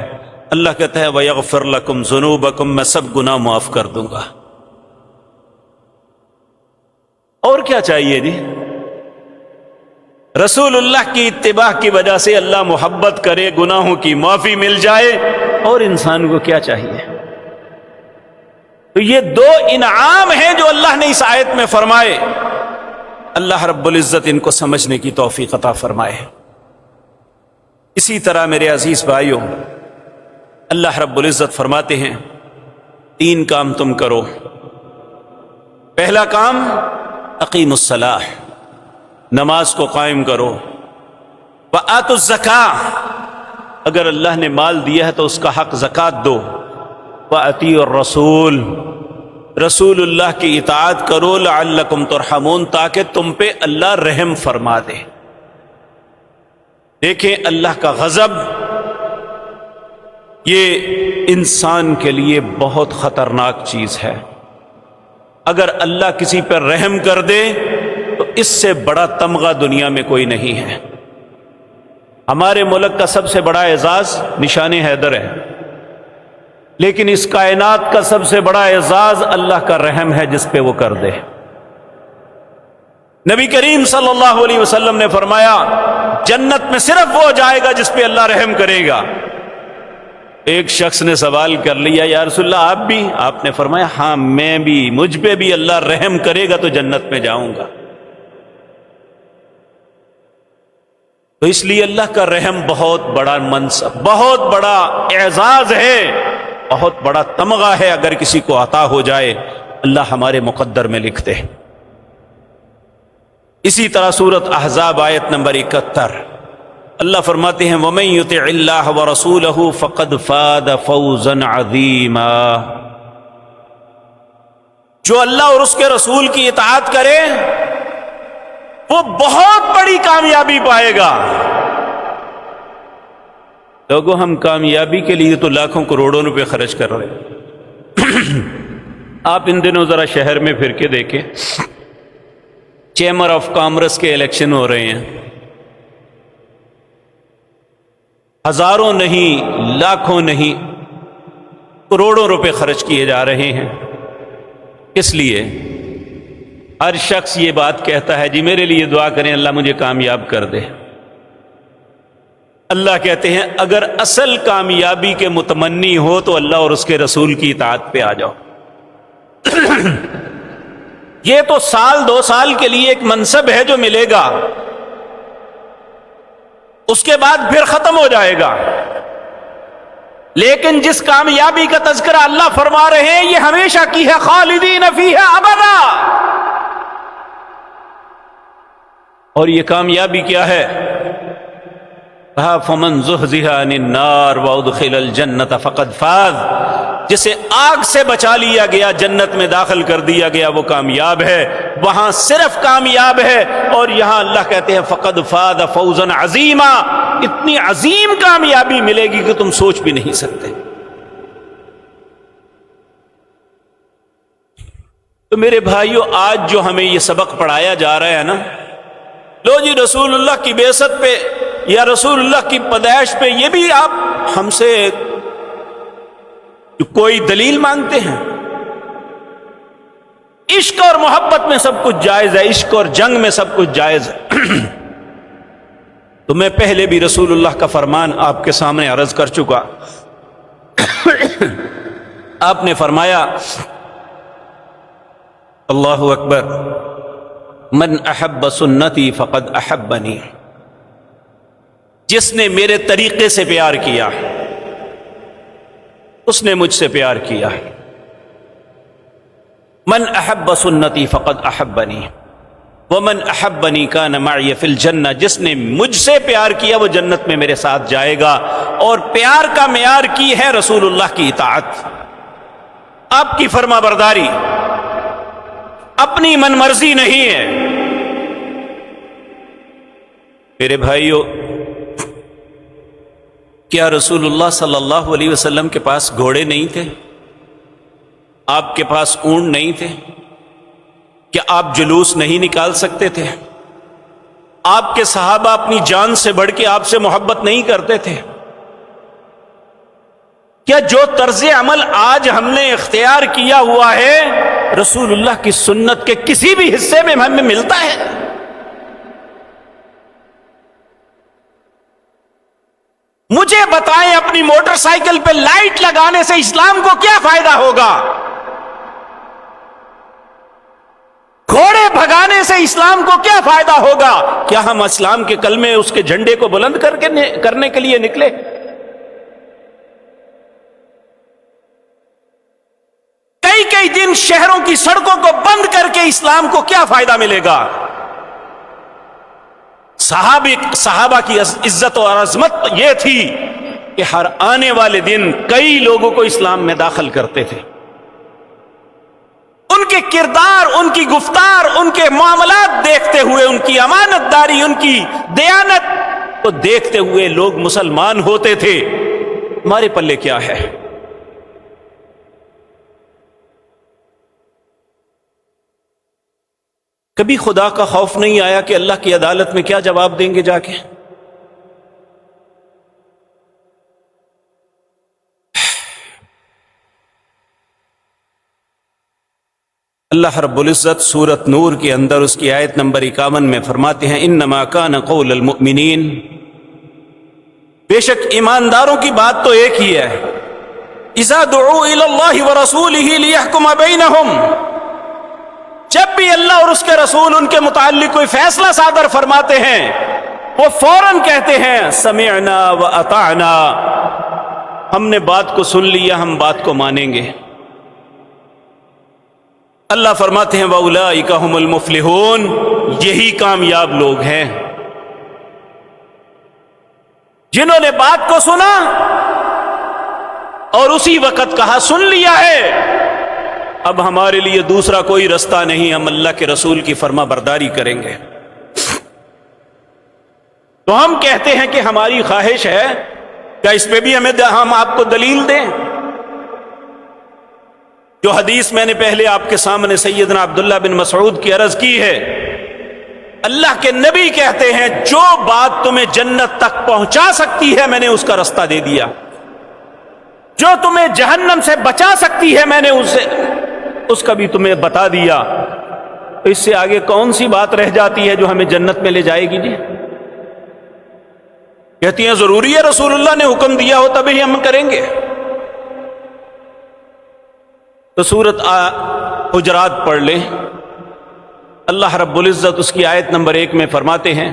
اللہ کہتا ہے وَيَغْفِرْ لَكُمْ ذُنُوبَكُمْ، میں سب گناہ معاف کر دوں گا. اور کیا چاہیے جی؟ رسول اللہ کی اتباع کی وجہ سے اللہ محبت کرے، گناہوں کی معافی مل جائے، اور انسان کو کیا چاہیے؟ تو یہ 2 انعام ہیں جو اللہ نے اس آیت میں فرمائے. اللہ رب العزت ان کو سمجھنے کی توفیق عطا فرمائے. اسی طرح میرے عزیز بھائیوں، اللہ رب العزت فرماتے ہیں 3 کام تم کرو. پہلا کام اقیم الصلاۃ، نماز کو قائم کرو. وآتوا الزکاۃ، اگر اللہ نے مال دیا ہے تو اس کا حق زکوٰۃ دو. وأطیعوا الرسول، رسول اللہ کی اطاعت کرو. لعلکم ترحمون، تاکہ تم پہ اللہ رحم فرما دے. دیکھیں اللہ کا غضب یہ انسان کے لیے بہت خطرناک چیز ہے. اگر اللہ کسی پر رحم کر دے تو اس سے بڑا تمغہ دنیا میں کوئی نہیں ہے. ہمارے ملک کا سب سے بڑا اعزاز نشان حیدر ہے، لیکن اس کائنات کا سب سے بڑا اعزاز اللہ کا رحم ہے جس پہ وہ کر دے. نبی کریم صلی اللہ علیہ وسلم نے فرمایا جنت میں صرف وہ جائے گا جس پہ اللہ رحم کرے گا. ایک شخص نے سوال کر لیا یا رسول اللہ آپ بھی؟ آپ نے فرمایا ہاں میں بھی، مجھ پہ بھی اللہ رحم کرے گا تو جنت میں جاؤں گا. تو اس لیے اللہ کا رحم بہت بڑا منصب، بہت بڑا اعزاز ہے، بہت بڑا تمغہ ہے. اگر کسی کو عطا ہو جائے اللہ ہمارے مقدر میں لکھ دے. اسی طرح سورۃ احزاب آیت نمبر 71 اللہ فرماتے ہیں وَمَن يُطِعِ اللَّهَ وَرَسُولَهُ فَقَدْ فَازَ فَوْزًا عَظِيمًا. جو اللہ اور اس کے رسول کی اطاعت کرے وہ بہت بڑی کامیابی پائے گا. لوگوں ہم کامیابی کے لیے تو لاکھوں کروڑوں روپے خرچ کر رہے ہیں. آپ ان دنوں ذرا شہر میں پھر کے دیکھیں، چیمبر آف کامرس کے الیکشن ہو رہے ہیں. ہزاروں نہیں، لاکھوں نہیں، کروڑوں روپے خرچ کیے جا رہے ہیں. اس لیے ہر شخص یہ بات کہتا ہے جی میرے لیے دعا کریں اللہ مجھے کامیاب کر دے. اللہ کہتے ہیں اگر اصل کامیابی کے متمنی ہو تو اللہ اور اس کے رسول کی اطاعت پہ آ جاؤ. یہ تو سال 2 سال کے لیے ایک منصب ہے جو ملے گا، اس کے بعد پھر ختم ہو جائے گا. لیکن جس کامیابی کا تذکرہ اللہ فرما رہے ہیں یہ ہمیشہ کی ہے، خالدین فیہا ابدا. اور یہ کامیابی کیا ہے؟ کہا فمن زحزح عن النار وادخل الجنۃ فقد فاز. جسے آگ سے بچا لیا گیا، جنت میں داخل کر دیا گیا، وہ کامیاب ہے. وہاں صرف کامیاب ہے. اور یہاں اللہ کہتے ہیں فقد فاز فوزا عظیما. اتنی عظیم کامیابی ملے گی کہ تم سوچ بھی نہیں سکتے. تو میرے بھائیوں آج جو ہمیں یہ سبق پڑھایا جا رہا ہے نا، لو جی رسول اللہ کی بعثت پہ یا رسول اللہ کی پیدائش پہ یہ بھی آپ ہم سے کوئی دلیل مانگتے ہیں. عشق اور محبت میں سب کچھ جائز ہے، عشق اور جنگ میں سب کچھ جائز ہے. تو میں پہلے بھی رسول اللہ کا فرمان آپ کے سامنے عرض کر چکا. آپ نے فرمایا اللہ اکبر من احب سنتی فقد احبنی. جس نے میرے طریقے سے پیار کیا اس نے مجھ سے پیار کیا. من احب سنتی فقد احبنی ومن احبنی کان معی فی الجنہ. جس نے مجھ سے پیار کیا وہ جنت میں میرے ساتھ جائے گا. اور پیار کا معیار کی ہے رسول اللہ کی اطاعت، آپ کی فرما برداری، اپنی من مرضی نہیں ہے. میرے بھائیو کیا رسول اللہ صلی اللہ علیہ وسلم کے پاس گھوڑے نہیں تھے؟ آپ کے پاس اونٹ نہیں تھے؟ کیا آپ جلوس نہیں نکال سکتے تھے؟ آپ کے صحابہ اپنی جان سے بڑھ کے آپ سے محبت نہیں کرتے تھے؟ کیا جو طرز عمل آج ہم نے اختیار کیا ہوا ہے رسول اللہ کی سنت کے کسی بھی حصے میں ہمیں ملتا ہے؟ مجھے بتائیں اپنی موٹر سائیکل پہ لائٹ لگانے سے اسلام کو کیا فائدہ ہوگا؟ گھوڑے بھگانے سے اسلام کو کیا فائدہ ہوگا؟ کیا ہم اسلام کے کلمے اس کے جھنڈے کو بلند کرنے کے لیے نکلے؟ کئی دن شہروں کی سڑکوں کو بند کر کے اسلام کو کیا فائدہ ملے گا؟ صحابہ کی عزت اور عظمت یہ تھی کہ ہر آنے والے دن کئی لوگوں کو اسلام میں داخل کرتے تھے. ان کے کردار، ان کی گفتار، ان کے معاملات دیکھتے ہوئے، ان کی امانت داری، ان کی دیانت، کو دیکھتے ہوئے لوگ مسلمان ہوتے تھے، ہمارے پلے کیا ہے؟ کبھی خدا کا خوف نہیں آیا کہ اللہ کی عدالت میں کیا جواب دیں گے جا کے؟ اللہ رب العزت سورۃ نور کے اندر اس کی آیت نمبر 51 میں فرماتے ہیں انما کان قول المؤمنین، بے شک ایمانداروں کی بات تو ایک ہی ہے، اذا دعوا الی اللہ ورسولہ لیحکم بینہم، جب بھی اللہ اور اس کے رسول ان کے متعلق کوئی فیصلہ صادر فرماتے ہیں وہ فوراً کہتے ہیں سمعنا واطعنا، ہم نے بات کو سن لیا، ہم بات کو مانیں گے۔ اللہ فرماتے ہیں وَأُولَئِكَ هُمُ الْمُفْلِحُونَ، یہی کامیاب لوگ ہیں جنہوں نے بات کو سنا اور اسی وقت کہا سن لیا ہے، اب ہمارے لیے دوسرا کوئی رستہ نہیں، ہم اللہ کے رسول کی فرما برداری کریں گے۔ تو ہم کہتے ہیں کہ ہماری خواہش ہے کیا اس پہ بھی ہم آپ کو دلیل دیں؟ جو حدیث میں نے پہلے آپ کے سامنے سیدنا عبداللہ بن مسعود کی عرض کی ہے، اللہ کے نبی کہتے ہیں جو بات تمہیں جنت تک پہنچا سکتی ہے میں نے اس کا رستہ دے دیا، جو تمہیں جہنم سے بچا سکتی ہے میں نے اس کا بھی تمہیں بتا دیا، تو اس سے آگے کون سی بات رہ جاتی ہے جو ہمیں جنت میں لے جائے گی؟ جی کہتی ہیں ضروری ہے رسول اللہ نے حکم دیا ہو تبھی ہم کریں گے۔ تو سورۃ حجرات پڑھ لیں، اللہ رب العزت اس کی آیت نمبر 1 میں فرماتے ہیں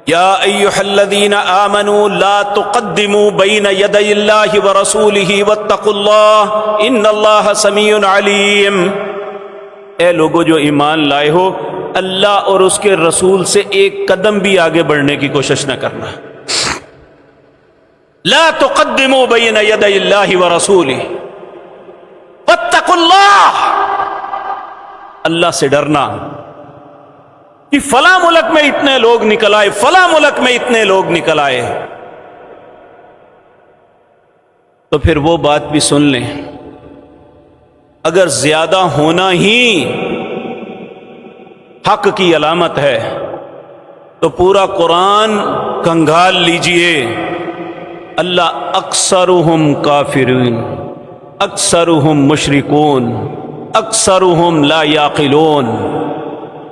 یا ایھا الذین آمنوا لا تقدموا بین یدی اللہ ورسولہ واتقوا اللہ ان اللہ سمیع علیم، اے لوگو جو ایمان لائے ہو اللہ اور اس کے رسول سے ایک قدم بھی آگے بڑھنے کی کوشش نہ کرنا۔ لا تقدموا بین یدی اللہ ورسولہ واتقوا اللہ، اللہ سے ڈرنا کہ فلاں ملک میں اتنے لوگ نکل آئے، فلاں ملک میں اتنے لوگ نکل آئے، تو پھر وہ بات بھی سن لیں۔ اگر زیادہ ہونا ہی حق کی علامت ہے تو پورا قرآن کنگال لیجئے، اللہ اکثرہم کافرون، اکثرہم مشرکون، اکثرہم لا یعقلون،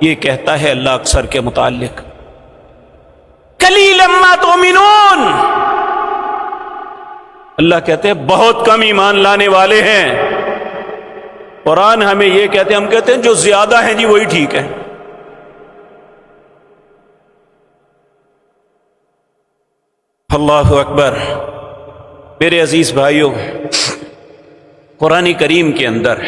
یہ کہتا ہے اللہ اکثر کے متعلق۔ قلیلا ما تؤمنون، اللہ کہتے ہیں بہت کم ایمان لانے والے ہیں۔ قرآن ہمیں یہ کہتے ہیں، ہم کہتے ہیں جو زیادہ ہیں جی وہی ٹھیک ہے۔ اللہ اکبر۔ میرے عزیز بھائیوں، قرآن کریم کے اندر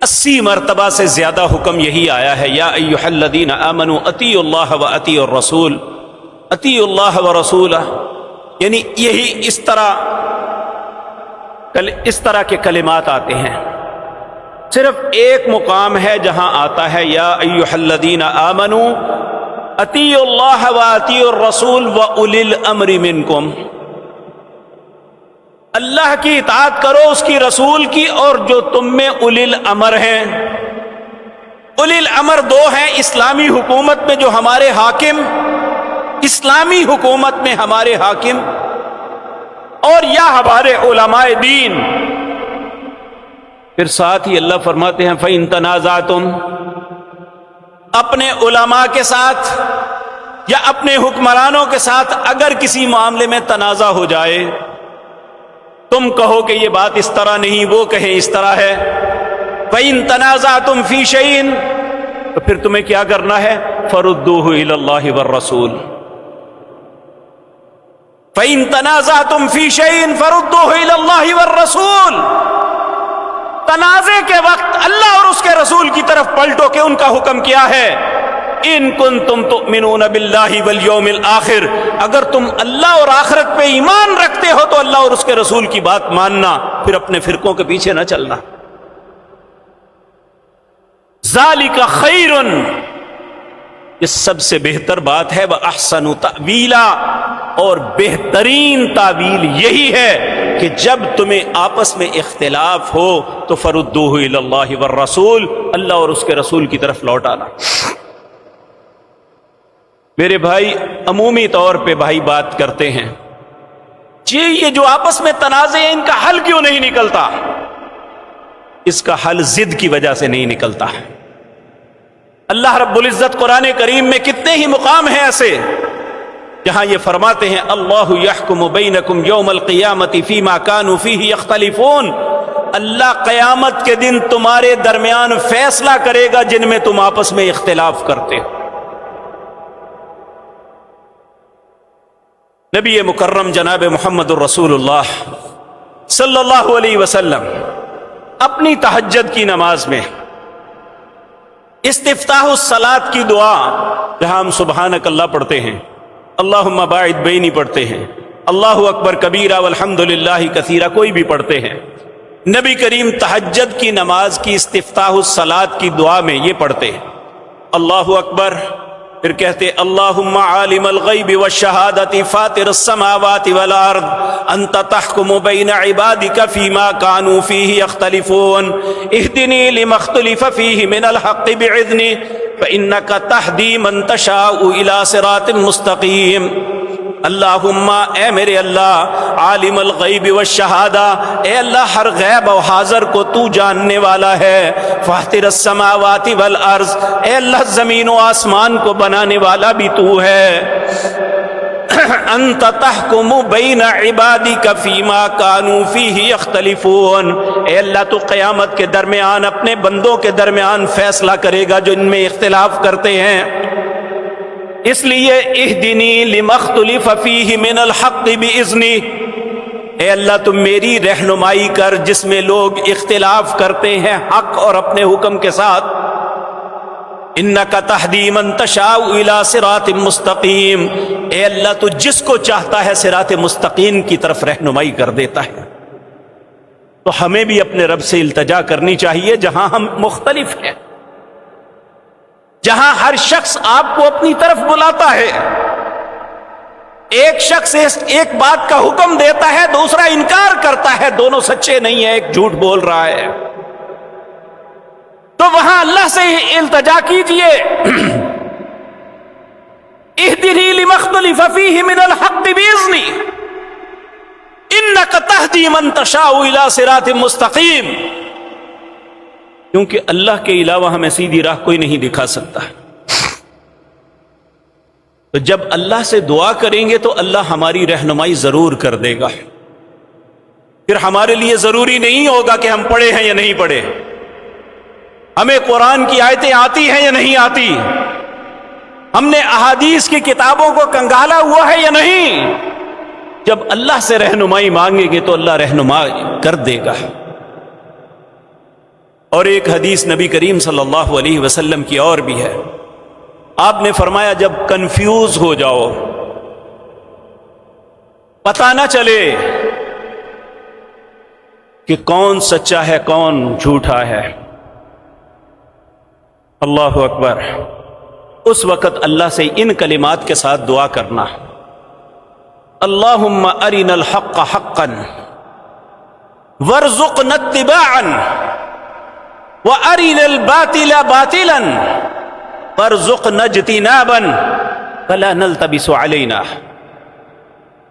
80 مرتبہ سے زیادہ حکم یہی آیا ہے یا ایھا الذین آمنوا اطیعوا اللہ واطیعوا الرسول، اطیعوا اللہ ورسولہ، یعنی یہی اس طرح کے کلمات آتے ہیں۔ صرف ایک مقام ہے جہاں آتا ہے یا ایھا الذین آمنوا اطیعوا اللہ واطیعوا الرسول واولی الامر منکم، اللہ کی اطاعت کرو، اس کی رسول کی، اور جو تم میں اولی الامر ہیں۔ اولی الامر 2 ہیں، اسلامی حکومت میں جو ہمارے حاکم، اسلامی حکومت میں ہمارے حاکم، اور یا ہمارے علماء دین۔ پھر ساتھ ہی اللہ فرماتے ہیں فَإِن تَنَازَعْتُمْ، اپنے علماء کے ساتھ یا اپنے حکمرانوں کے ساتھ اگر کسی معاملے میں تنازع ہو جائے، تم کہو کہ یہ بات اس طرح نہیں، وہ کہیں اس طرح ہے، فَإِن تَنَازَعْتُمْ فِي شَيْءٍ، تو پھر تمہیں کیا کرنا ہے؟ فَرُدُّوهُ إِلَى اللَّهِ وَالرَّسُولِ، فَإِن تَنَازَعْتُمْ فِي شَيْءٍ فَرُدُّوهُ إِلَى اللَّهِ وَالرَّسُولِ، تنازع کے وقت اللہ اور اس کے رسول کی طرف پلٹو کہ ان کا حکم کیا ہے۔ ان کنتم تؤمنون باللہ والیوم الآخر، اگر تم اللہ اور آخرت پہ ایمان رکھتے ہو تو اللہ اور اس کے رسول کی بات ماننا، پھر اپنے فرقوں کے پیچھے نہ چلنا۔ ذالک خیر، یہ سب سے بہتر بات ہے، وَأَحْسَنُ تَأْوِيلًا، اور بہترین تعویل یہی ہے کہ جب تمہیں آپس میں اختلاف ہو تو فَرُدُّوهُ إِلَى اللَّهِ وَالرَّسُولِ، اللہ اور اس کے رسول کی طرف لوٹ آنا۔ میرے بھائی عمومی طور پہ بھائی بات کرتے ہیں جی یہ جو آپس میں تنازع ہیں ان کا حل کیوں نہیں نکلتا؟ اس کا حل ضد کی وجہ سے نہیں نکلتا۔ اللہ رب العزت قرآن کریم میں کتنے ہی مقام ہیں ایسے جہاں یہ فرماتے ہیں اللہ یحکم بینکم یوم القیامت فیما کانوا فیہ یختلفون، اللہ قیامت کے دن تمہارے درمیان فیصلہ کرے گا جن میں تم آپس میں اختلاف کرتے ہو۔ نبی مکرم جناب محمد الرسول اللہ صلی اللہ علیہ وسلم اپنی تہجد کی نماز میں استفتاح الصلاۃ کی دعا جہاں ہم سبحانک اللہ پڑھتے ہیں، اللہم باعد بینی پڑھتے ہیں، اللہ اکبر کبیرہ والحمد للہ کثیرہ کوئی بھی پڑھتے ہیں، نبی کریم تہجد کی نماز کی استفتاح الصلاۃ کی دعا میں یہ پڑھتے ہیں اللہ اکبر، پھر کہتے اللہم عالم الغیب والشہادۃ فاطر السماوات والارض انت تحکم بین عبادک فیما کانوا فیہ یختلفون اہدنی لما اختلف فیہ من الحق باذنک فانک تہدی من تشاء الی صراط مستقیم۔ اللہم اے میرے اللہ عالم الغیب والشہادہ، اے اللہ ہر غیب و حاضر کو تو جاننے والا ہے، فاطر السماوات والارض، اے اللہ زمین و آسمان کو بنانے والا بھی تو ہے، انت تحکم بین عبادک فیما کانوا فیہ یختلفون، اے اللہ تو قیامت کے درمیان اپنے بندوں کے درمیان فیصلہ کرے گا جو ان میں اختلاف کرتے ہیں، اس لیے اہدنی لما اختلف فیہ من الحق باذنی، اے اللہ تم میری رہنمائی کر جس میں لوگ اختلاف کرتے ہیں حق اور اپنے حکم کے ساتھ، انک تہدی من تشاء الی صراط مستقیم، اے اللہ تو جس کو چاہتا ہے صراط مستقیم کی طرف رہنمائی کر دیتا ہے۔ تو ہمیں بھی اپنے رب سے التجا کرنی چاہیے جہاں ہم مختلف ہیں، جہاں ہر شخص آپ کو اپنی طرف بلاتا ہے، ایک شخص ایک بات کا حکم دیتا ہے دوسرا انکار کرتا ہے، دونوں سچے نہیں ہیں، ایک جھوٹ بول رہا ہے، تو وہاں اللہ سے التجا کیجئے اہدنی لما اختلف فیہ من الحق باذنی انک تہدی من تشاء الی صراط مستقیم، کیونکہ اللہ کے علاوہ ہمیں سیدھی راہ کوئی نہیں دکھا سکتا۔ تو جب اللہ سے دعا کریں گے تو اللہ ہماری رہنمائی ضرور کر دے گا، پھر ہمارے لیے ضروری نہیں ہوگا کہ ہم پڑھے ہیں یا نہیں پڑھے، ہمیں قرآن کی آیتیں آتی ہیں یا نہیں آتی، ہم نے احادیث کی کتابوں کو کنگالا ہوا ہے یا نہیں، جب اللہ سے رہنمائی مانگیں گے تو اللہ رہنمائی کر دے گا۔ اور ایک حدیث نبی کریم صلی اللہ علیہ وسلم کی اور بھی ہے، آپ نے فرمایا جب کنفیوز ہو جاؤ، پتہ نہ چلے کہ کون سچا ہے کون جھوٹا ہے، اللہ اکبر، اس وقت اللہ سے ان کلمات کے ساتھ دعا کرنا، اللہم ارنا الحق حقا وارزقنا اتباعا وارنا الباطل باطلا وارزقنا اجتنابا فلا نلتبس علینا،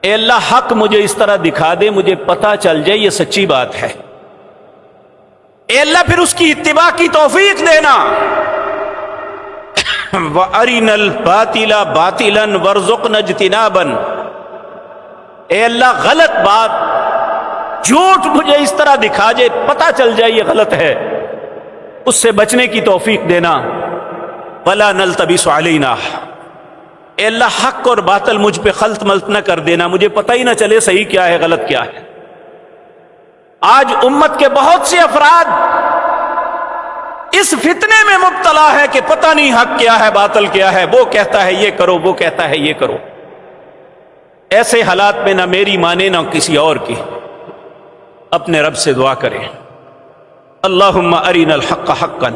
اے اللہ حق مجھے اس طرح دکھا دے مجھے پتہ چل جائے یہ سچی بات ہے، اے اللہ پھر اس کی اتباع کی توفیق دینا، وَأَرِنَا الْبَاطِلَ بَاطِلًا وَارْزُقْنَا اجْتِنَابًا، اے اللہ غلط بات جھوٹ مجھے اس طرح دکھا جائے پتہ چل جائے یہ غلط ہے، اس سے بچنے کی توفیق دینا، وَلَا نَلْتَبِسُ عَلَيْنَا، اے اللہ حق اور باطل مجھ پہ خلط ملط نہ کر دینا، مجھے پتہ ہی نہ چلے صحیح کیا ہے غلط کیا ہے۔ آج امت کے بہت سے افراد اس فتنے میں مبتلا ہے کہ پتہ نہیں حق کیا ہے باطل کیا ہے، وہ کہتا ہے یہ کرو وہ کہتا ہے یہ کرو، ایسے حالات میں نہ میری مانے نہ کسی اور کی، اپنے رب سے دعا کریں، اللہم ارنا الحق حقا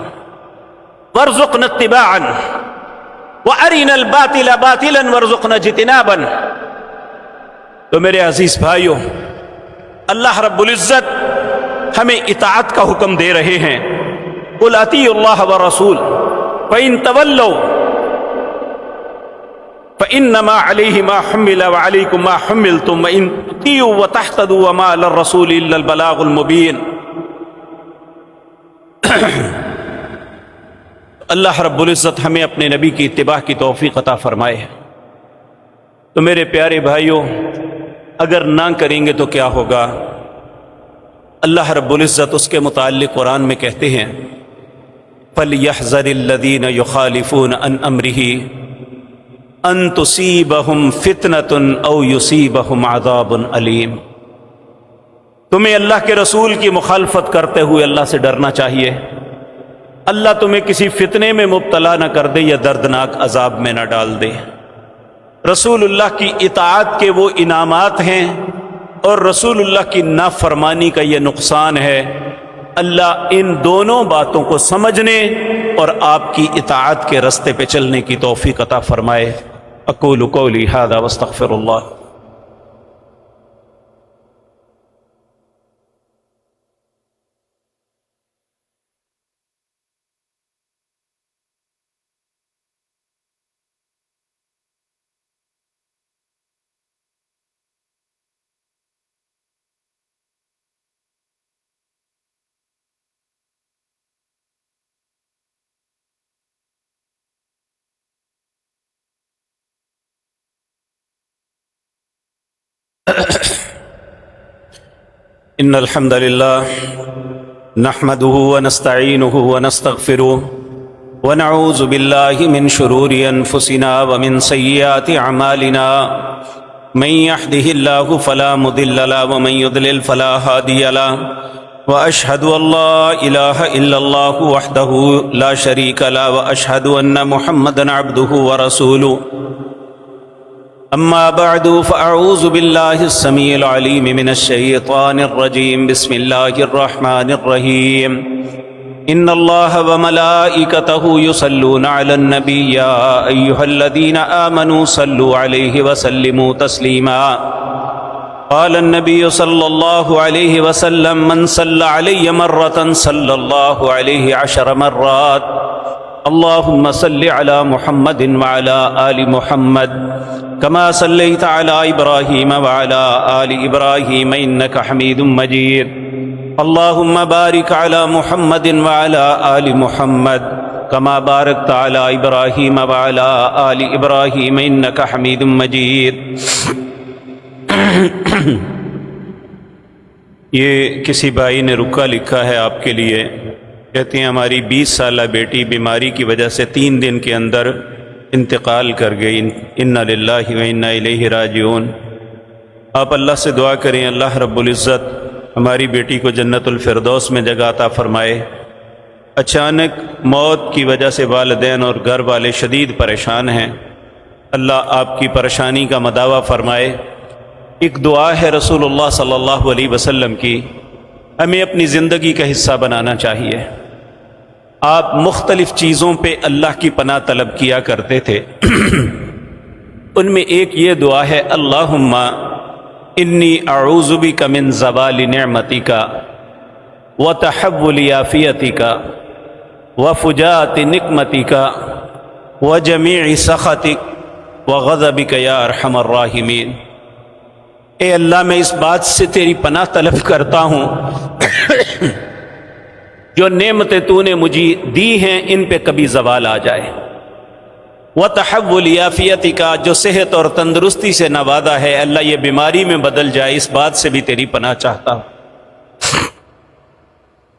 وارزقنا اتباعا وَأَرِنَا الْبَاطِلَ بَاطِلًا وَارْزُقْنَا اجْتِنَابَهُ۔ تو میرے عزیز بھائیوں، اللہ رب العزت ہمیں اطاعت کا حکم دے رہے ہیں۔ قُلْ أَطِیعُوا اللَّهَ وَالرَّسُولَ فَإِن تَوَلَّوْا فَإِنَّمَا عَلَيْهِ مَا حُمِّلَ وَعَلَيْكُمْ مَا حُمِّلْتُمْ وَإِن تُطِيعُوا وَتَهْتَدُوا وَمَا عَلَى الرَّسُولِ إِلَّا الْبَلَاغُ الْمُبِينُ۔ اللہ رب العزت ہمیں اپنے نبی کی اتباع کی توفیق عطا فرمائے۔ تو میرے پیارے بھائیوں، اگر نہ کریں گے تو کیا ہوگا؟ اللہ رب العزت اس کے متعلق قرآن میں کہتے ہیں فَلْيَحْذَرِ الَّذِينَ يُخَالِفُونَ عَنْ أَمْرِهِ أَن تُصِيبَهُمْ فِتْنَةٌ أَوْ يُصِيبَهُمْ عَذَابٌ أَلِيمٌ۔ تمہیں اللہ کے رسول کی مخالفت کرتے ہوئے اللہ سے ڈرنا چاہیے، اللہ تمہیں کسی فتنے میں مبتلا نہ کر دے یا دردناک عذاب میں نہ ڈال دے۔ رسول اللہ کی اطاعت کے وہ انعامات ہیں اور رسول اللہ کی نافرمانی کا یہ نقصان ہے۔ اللہ ان دونوں باتوں کو سمجھنے اور آپ کی اطاعت کے رستے پہ چلنے کی توفیق عطا فرمائے۔ اقول قولی ھذا واستغفر اللہ۔ ان الحمد لله نحمده ونستعينه ونستغفره ونعوذ بالله من شرور انفسنا ومن سيئات اعمالنا من يهده الله فلا مضل له ومن يضلل فلا هادي له واشهد ان لا اله الا الله وحده لا شريك له واشهد ان محمدا عبده ورسوله اما بعد فاعوذ بالله السميع العليم من الشيطان الرجيم بسم الله الرحمن الرحيم ان الله وملائكته يصلون على النبي يا ايها الذين امنوا صلوا عليه وسلموا تسليما قال النبي صلى الله عليه وسلم من صلى علي مرة صلى الله عليه 10 مرات اللهم صل على محمد وعلى آل محمد كما صليت على إبراهيم وعلى آل إبراهيم إنك حميد مجيد اللهم بارك على محمد وعلى آل محمد كما باركت على إبراهيم وعلى آل إبراهيم إنك حميد مجيد۔ یہ کسی بھائی نے رکا لکھا ہے آپ کے لیے، کہتے ہیں ہماری 20 سالہ بیٹی بیماری کی وجہ سے 3 دن کے اندر انتقال کر گئی، انا للہ و انا الیہ راجعون۔ آپ اللہ سے دعا کریں اللہ رب العزت ہماری بیٹی کو جنت الفردوس میں جگہ عطا فرمائے۔ اچانک موت کی وجہ سے والدین اور گھر والے شدید پریشان ہیں، اللہ آپ کی پریشانی کا مداوع فرمائے۔ ایک دعا ہے رسول اللہ صلی اللہ علیہ وسلم کی، ہمیں اپنی زندگی کا حصہ بنانا چاہیے۔ آپ مختلف چیزوں پہ اللہ کی پناہ طلب کیا کرتے تھے، ان میں ایک یہ دعا ہے اللہم انی اعوذ بک من زوال نعمتک وتحول عافیتک وفجاءۃ نقمتک وجمیع سخطک وغضبک یا ارحم الراحمین۔ اے اللہ میں اس بات سے تیری پناہ طلب کرتا ہوں جو نعمتیں تو نے مجھے دی ہیں ان پہ کبھی زوال آ جائے، وتحول عافیتک جو صحت اور تندرستی سے نوازا ہے اللہ یہ بیماری میں بدل جائے، اس بات سے بھی تیری پناہ چاہتا ہوں۔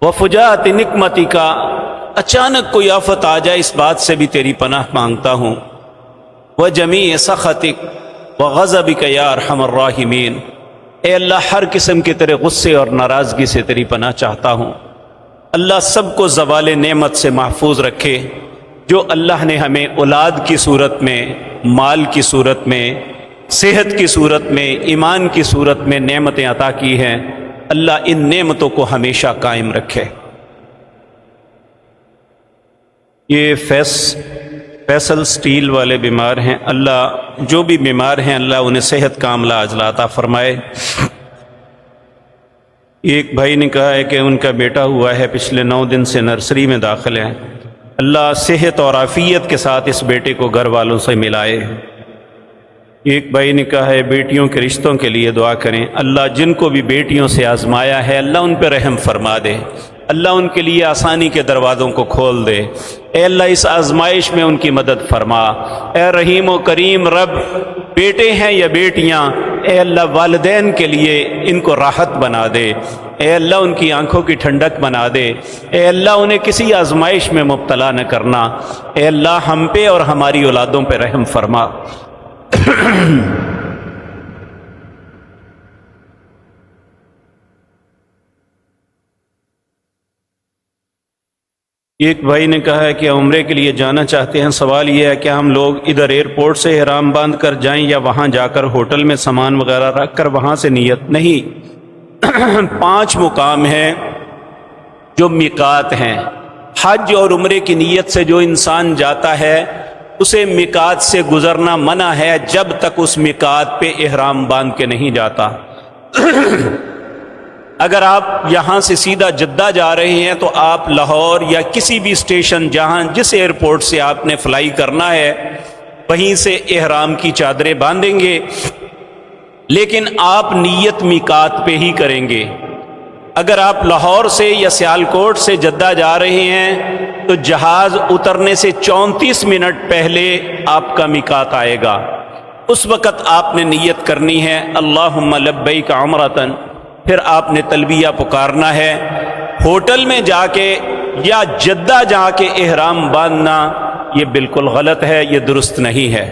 وفجاءۃ نقمتک اچانک کوئی آفت آ جائے اس بات سے بھی تیری پناہ مانگتا ہوں۔ وجمیع سخطک وغضبک یا ارحم الراحمین، اے اللہ ہر قسم کے تیرے غصے اور ناراضگی سے تیری پناہ چاہتا ہوں۔ اللہ سب کو زوال نعمت سے محفوظ رکھے، جو اللہ نے ہمیں اولاد کی صورت میں، مال کی صورت میں، صحت کی صورت میں، ایمان کی صورت میں نعمتیں عطا کی ہیں، اللہ ان نعمتوں کو ہمیشہ قائم رکھے۔ یہ فیس فیصل سٹیل والے بیمار ہیں، اللہ جو بھی بیمار ہیں اللہ انہیں صحت کاملہ عاجلہ عطا فرمائے۔ ایک بھائی نے کہا ہے کہ ان کا بیٹا ہوا ہے، پچھلے 9 دن سے نرسری میں داخل ہے، اللہ صحت اور عافیت کے ساتھ اس بیٹے کو گھر والوں سے ملائے۔ ایک بھائی نے کہا ہے بیٹیوں کے رشتوں کے لیے دعا کریں، اللہ جن کو بھی بیٹیوں سے آزمایا ہے اللہ ان پہ رحم فرما دے، اللہ ان کے لیے آسانی کے دروازوں کو کھول دے، اے اللہ اس آزمائش میں ان کی مدد فرما، اے رحیم و کریم رب، بیٹے ہیں یا بیٹیاں، اے اللہ والدین کے لیے ان کو راحت بنا دے، اے اللہ ان کی آنکھوں کی ٹھنڈک بنا دے، اے اللہ انہیں کسی آزمائش میں مبتلا نہ کرنا، اے اللہ ہم پہ اور ہماری اولادوں پہ رحم فرما۔ ایک بھائی نے کہا ہے کہ عمرے کے لیے جانا چاہتے ہیں، سوال یہ ہے کہ ہم لوگ ادھر ایئرپورٹ سے احرام باندھ کر جائیں یا وہاں جا کر ہوٹل میں سامان وغیرہ رکھ کر وہاں سے نیت؟ نہیں، 5 مقام ہیں جو میقات ہیں۔ حج اور عمرے کی نیت سے جو انسان جاتا ہے اسے میقات سے گزرنا منع ہے جب تک اس میقات پہ احرام باندھ کے نہیں جاتا۔ اگر آپ یہاں سے سیدھا جدہ جا رہے ہیں تو آپ لاہور یا کسی بھی اسٹیشن جس ایئرپورٹ سے آپ نے فلائی کرنا ہے وہیں سے احرام کی چادریں باندھیں گے، لیکن آپ نیت میقات پہ ہی کریں گے۔ اگر آپ لاہور سے یا سیالکوٹ سے جدہ جا رہے ہیں تو جہاز اترنے سے 34 منٹ پہلے آپ کا میقات آئے گا، اس وقت آپ نے نیت کرنی ہے اللہم لبیک عمرۃ، پھر آپ نے تلبیہ پکارنا ہے۔ ہوٹل میں جا کے یا جدہ جا کے احرام باندھنا یہ بالکل غلط ہے، یہ درست نہیں ہے۔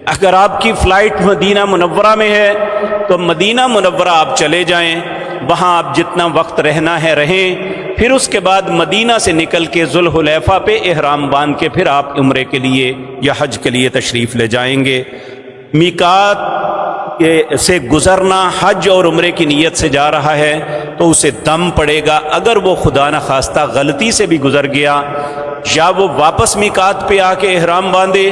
اگر آپ کی فلائٹ مدینہ منورہ میں ہے تو مدینہ منورہ آپ چلے جائیں، وہاں آپ جتنا وقت رہنا ہے رہیں، پھر اس کے بعد مدینہ سے نکل کے ذوالحلیفہ پہ احرام باندھ کے پھر آپ عمرے کے لیے یا حج کے لیے تشریف لے جائیں گے۔ میقات سے گزرنا حج اور عمرے کی نیت سے جا رہا ہے تو اسے دم پڑے گا، اگر وہ خدا نخواستہ غلطی سے بھی گزر گیا یا وہ واپس میقات پہ آ کے احرام باندھے،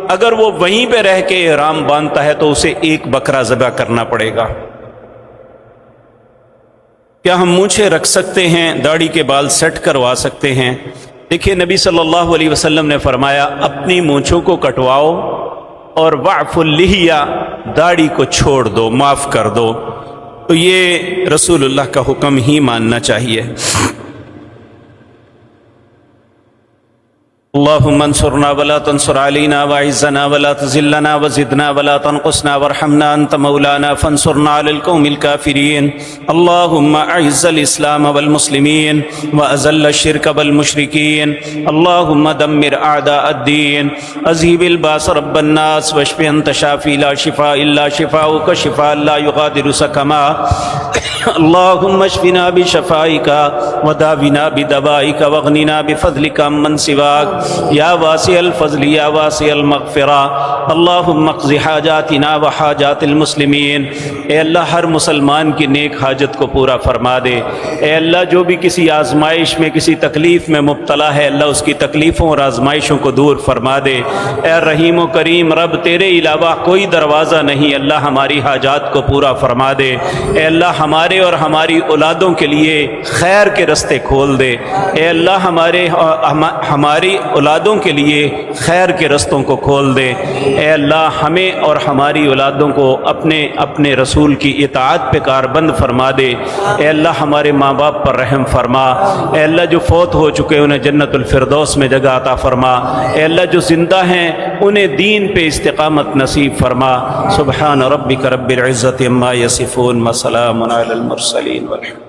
اگر وہ وہیں پہ رہ کے احرام باندھتا ہے تو اسے 1 بکرا ذبح کرنا پڑے گا۔ کیا ہم مونچھیں رکھ سکتے ہیں، داڑھی کے بال سیٹ کروا سکتے ہیں؟ دیکھیے نبی صلی اللہ علیہ وسلم نے فرمایا اپنی مونچھوں کو کٹواؤ اور وعف اللحیہ، داڑھی کو چھوڑ دو، معاف کر دو، تو یہ رسول اللہ کا حکم ہی ماننا چاہیے۔ اللہم انصرنا ولا تنصر علینا وعزنا ولا تذلنا وزدنا ولا تنقصنا وارحمنا انت مولانا فانصرنا علی القوم الکافرین۔ اللہم اعز الاسلام والمسلمین واذل الشرک والمشرکین۔ اللہم دمر اعداء الدین، اذہب الباس رب الناس واشف انت شافی لا شفاء الا شفاؤک شفاء لا یغادر سقما۔ اللہم اشفنا بشفائک وداونا بدوائک واغننا بفضلک عمن سواک یا واسع الفضل یا واسع المغفرہ۔ اللہم اقض حاجاتنا وحاجات المسلمین، اے اللہ ہر مسلمان کی نیک حاجت کو پورا فرما دے۔ اے اللہ جو بھی کسی آزمائش میں کسی تکلیف میں مبتلا ہے اللہ اس کی تکلیفوں اور آزمائشوں کو دور فرما دے۔ اے رحیم و کریم رب تیرے علاوہ کوئی دروازہ نہیں، اللہ ہماری حاجات کو پورا فرما دے۔ اے اللہ ہمارے اور ہماری اولادوں کے لیے خیر کے رستے کھول دے۔ اے اللہ ہماری اولادوں کے لیے خیر کے رستوں کو کھول دے۔ اے اللہ ہمیں اور ہماری اولادوں کو اپنے رسول کی اطاعت پہ کاربند فرما دے۔ اے اللہ ہمارے ماں باپ پر رحم فرما۔ اے اللہ جو فوت ہو چکے انہیں جنت الفردوس میں جگہ عطا فرما۔ اے اللہ جو زندہ ہیں انہیں دین پہ استقامت نصیب فرما۔ سبحان ربک رب العزت عما یصفون وسلام علی المرسلین والحمد